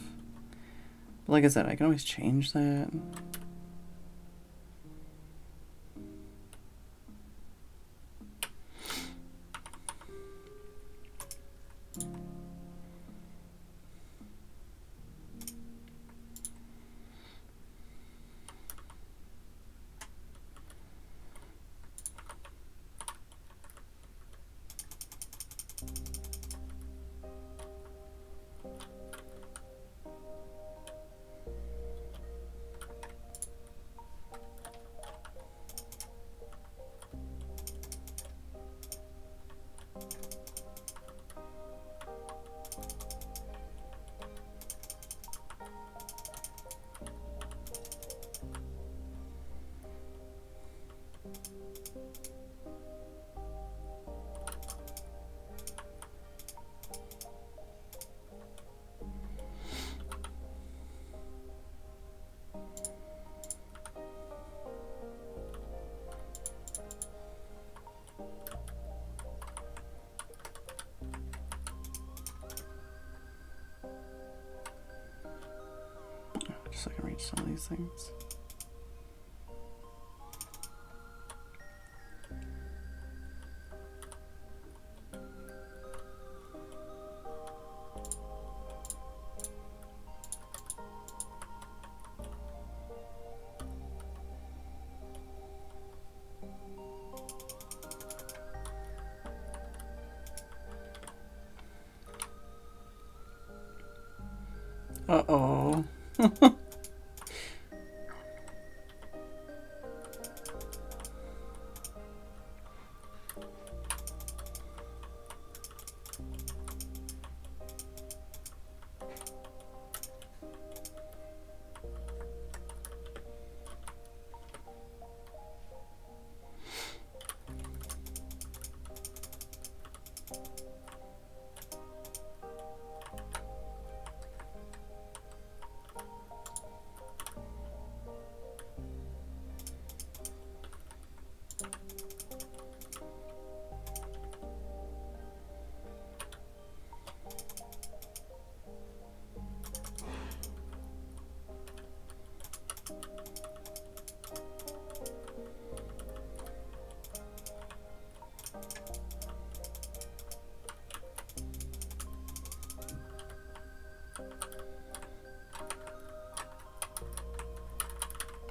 Speaker 1: But like I said, I can always change that. reach some of these things. Uh-oh.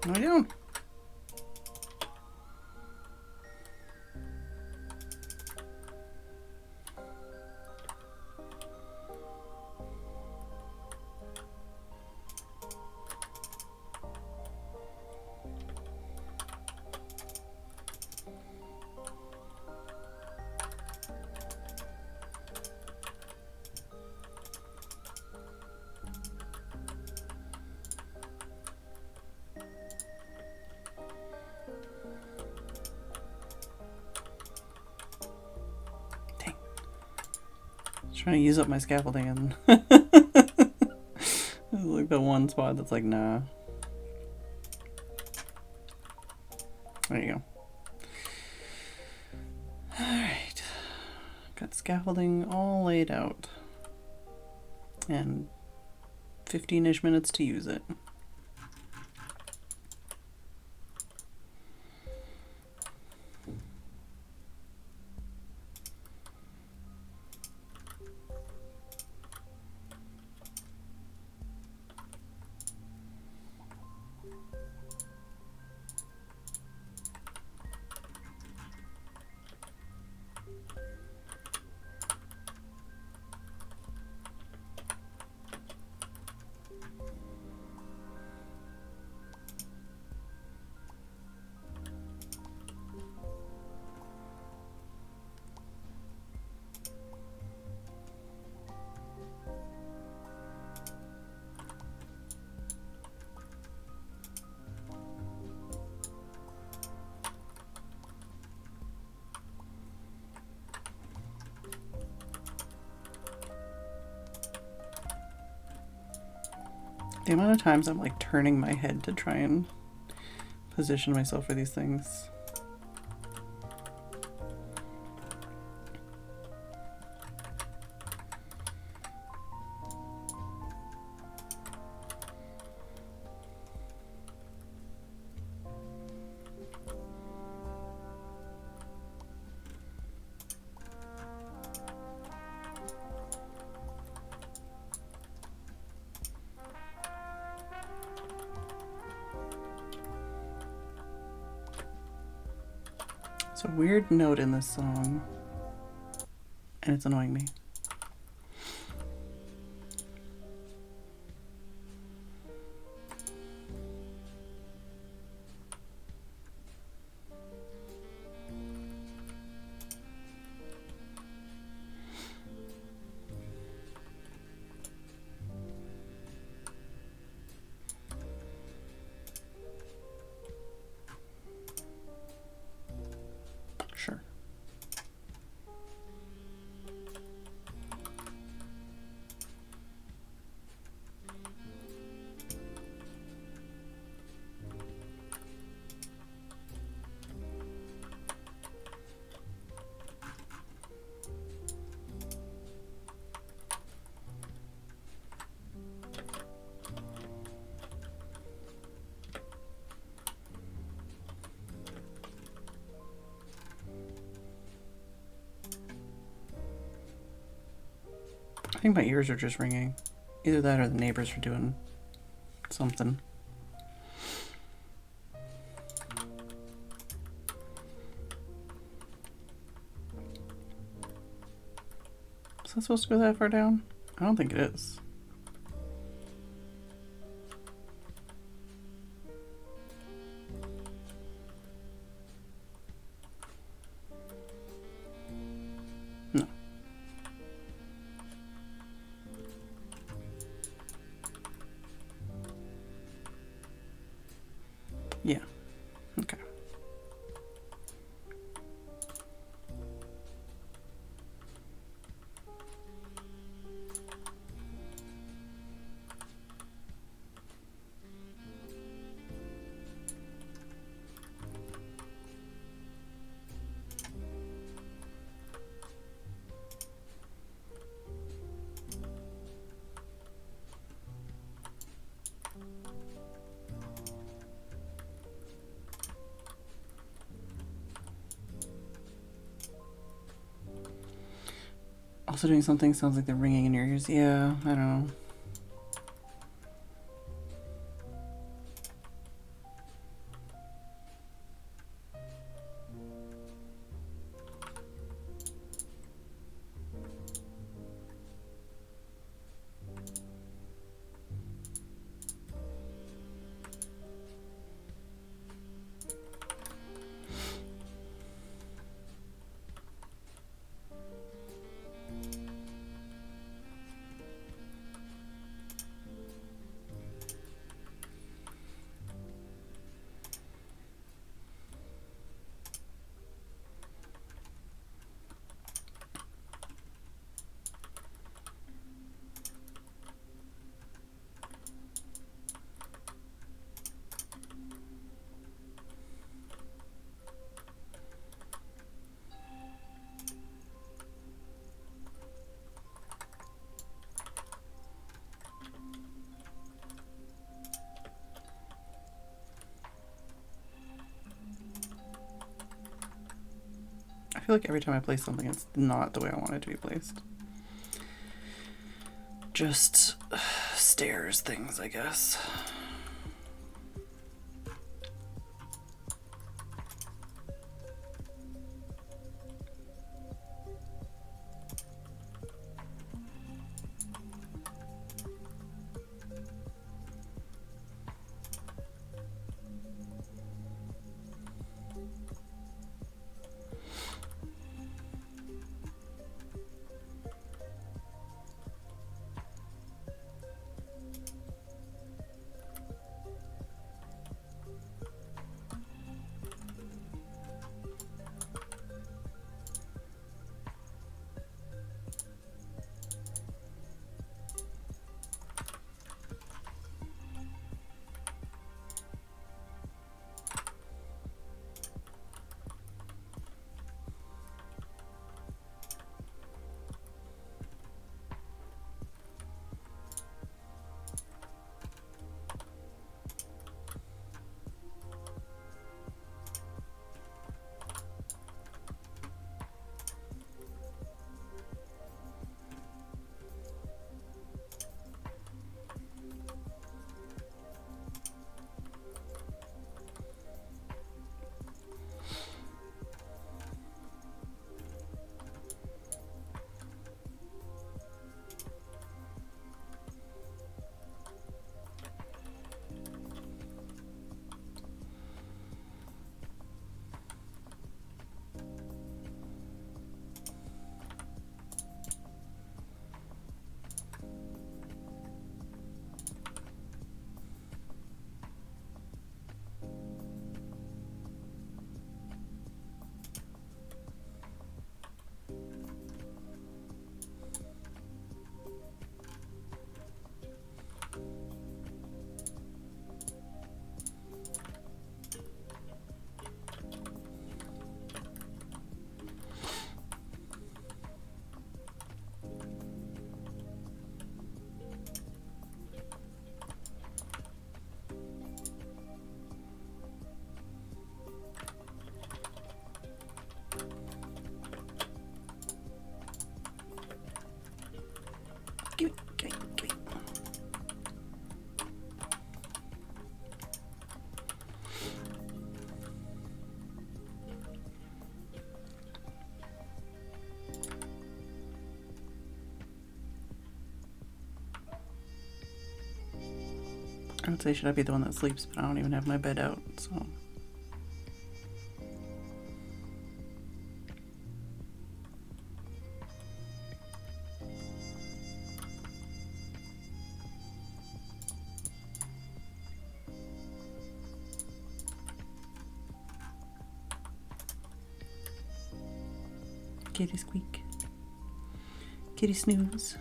Speaker 1: What are you doing? Trying to use up my scaffolding and it's like the one spot that's like, nah. There you go. Alright. Got scaffolding all laid out. And 15-ish minutes to use it. The amount of times I'm like turning my head to try and position myself for these things. It's a weird note in this song, and it's annoying me. Sure. think my ears are just ringing. Either that or the neighbors are doing something. Is that supposed to go that far down? I don't think it is. No. Yeah. Okay. Also doing something sounds like they're ringing in your ears. Yeah, I don't know. I feel like every time I place something, it's not the way I want it to be placed. Just stairs things, I guess. I would say should I be the one that sleeps, but I don't even have my bed out, so. Kitty squeak. Kitty snooze.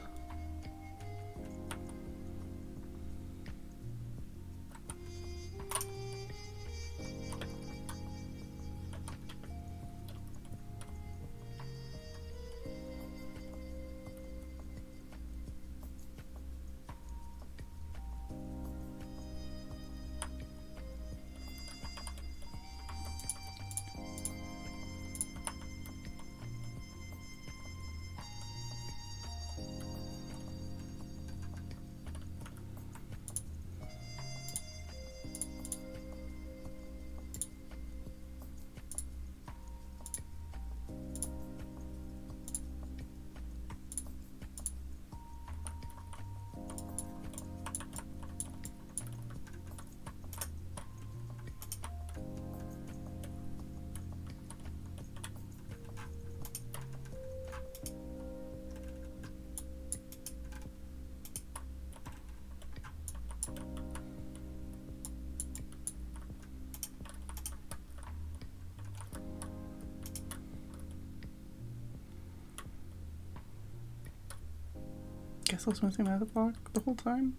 Speaker 1: Guess I was missing that block the whole time.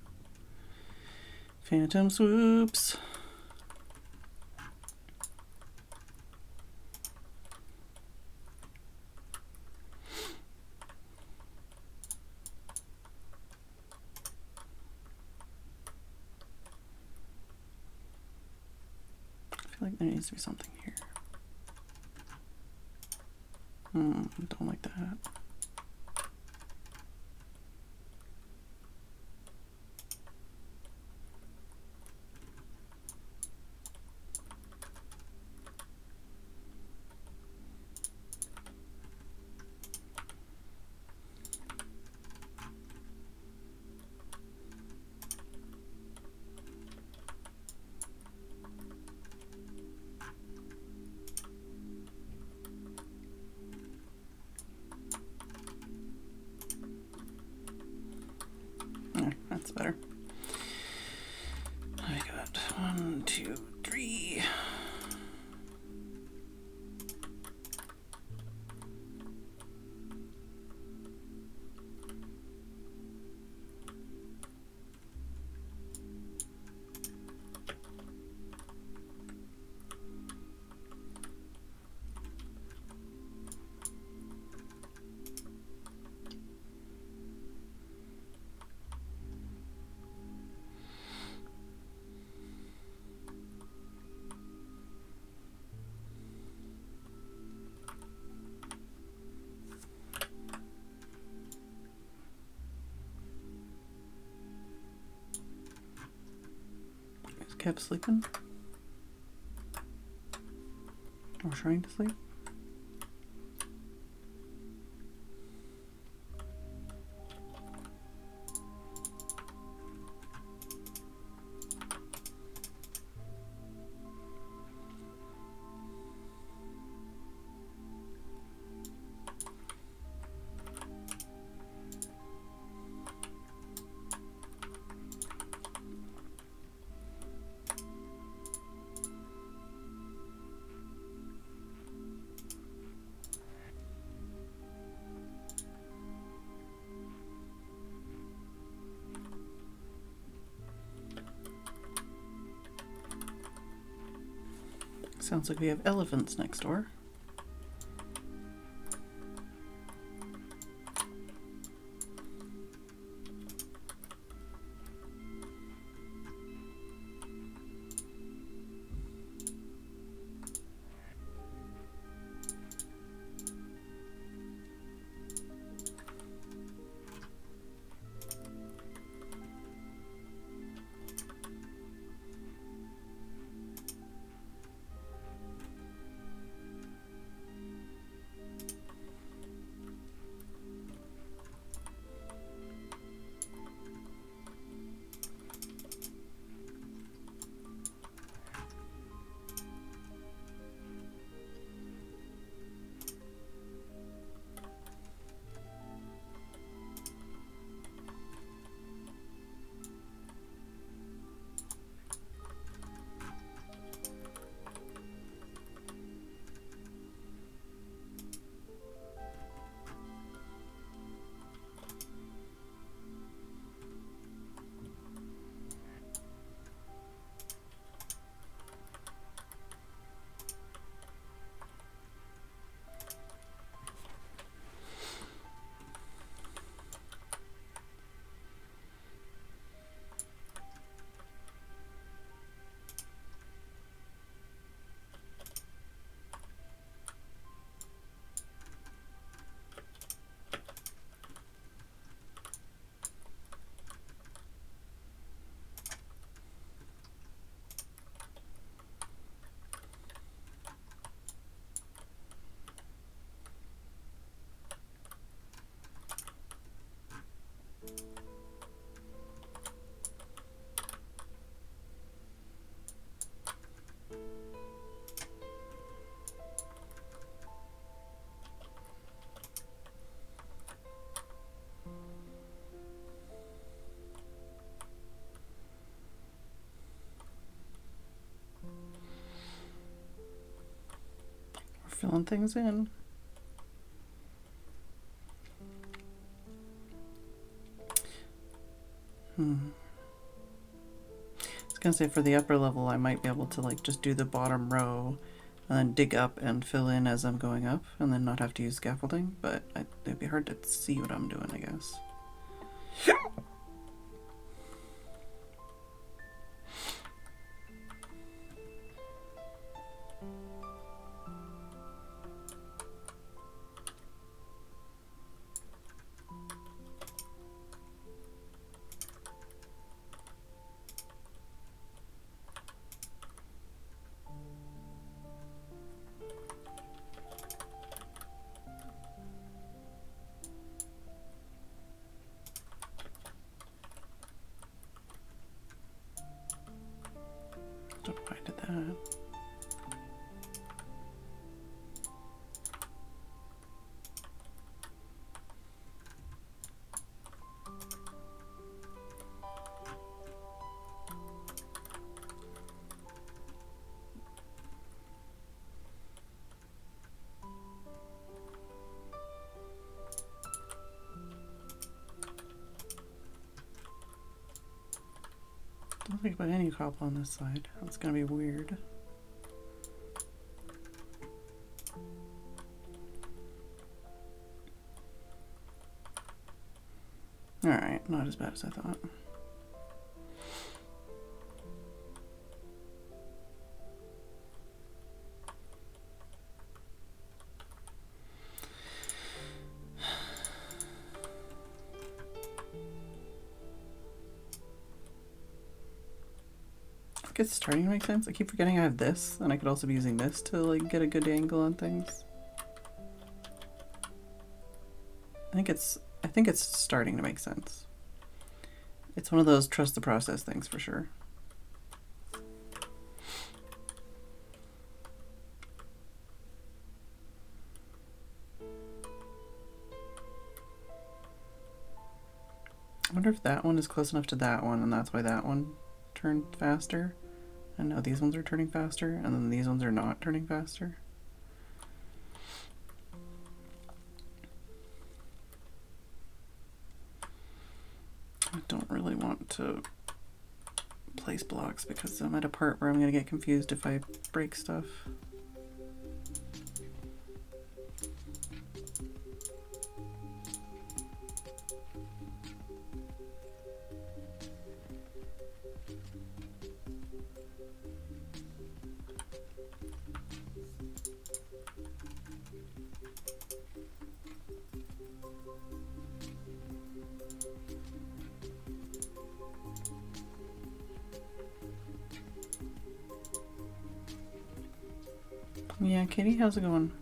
Speaker 1: Phantom swoops. I feel like there needs to be something here. Don't like that. That's better. I got 1, 2, 3. Kept sleeping or trying to sleep. Sounds like we have elephants next door. filling things in. I was gonna say for the upper level I might be able to like just do the bottom row and then dig up and fill in as I'm going up and then not have to use scaffolding, but it'd be hard to see what I'm doing, I guess. Don't know why I did that. Don't think about any cobble on this side. That's gonna be weird. Alright, not as bad as I thought. I think it's starting to make sense. I keep forgetting I have this, and I could also be using this to like get a good angle on things. I think it's starting to make sense. It's one of those trust the process things for sure. I wonder if that one is close enough to that one and that's why that one turned faster. And now these ones are turning faster and then these ones are not turning faster. I don't really want to place blocks because I'm at a part where I'm going to get confused if I break stuff. Yeah, Kitty, how's it going?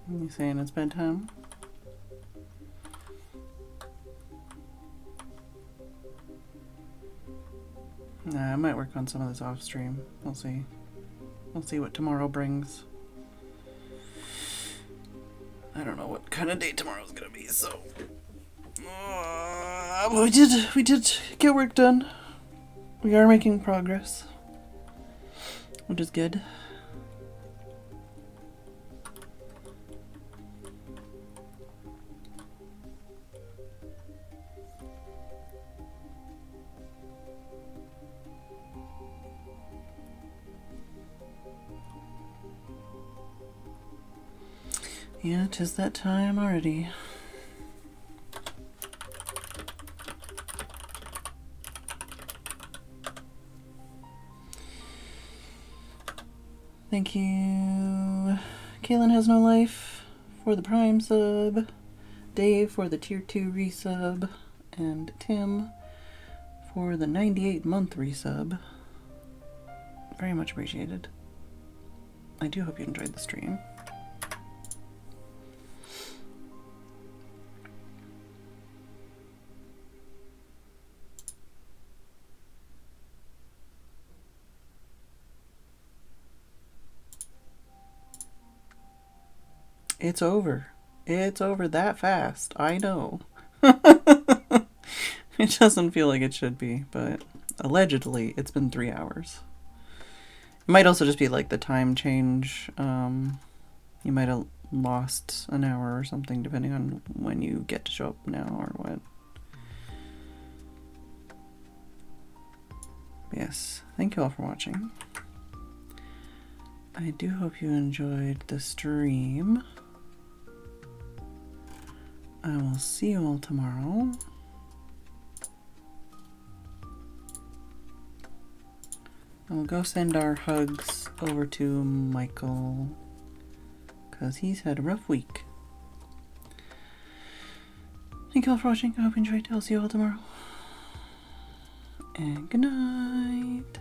Speaker 1: You saying it's bedtime? Nah, I might work on some of this off stream. We'll see. We'll see what tomorrow brings. I don't know what kind of day tomorrow's gonna be, so we did get work done. We are making progress, which is good. Yeah, 'tis that time already. Thank you. Kaylin has no life for the Prime sub. Dave for the Tier 2 resub. And Tim for the 98-month resub. Very much appreciated. I do hope you enjoyed the stream. It's over. It's over that fast. I know. It doesn't feel like it should be, but allegedly it's been 3 hours. It might also just be like the time change. You might have lost an hour or something depending on when you get to show up now or what. Yes, thank you all for watching. I do hope you enjoyed the stream. I will see you all tomorrow. I'll go send our hugs over to Michael, because he's had a rough week. Thank you all for watching. I hope you enjoyed. I'll see you all tomorrow. And good night.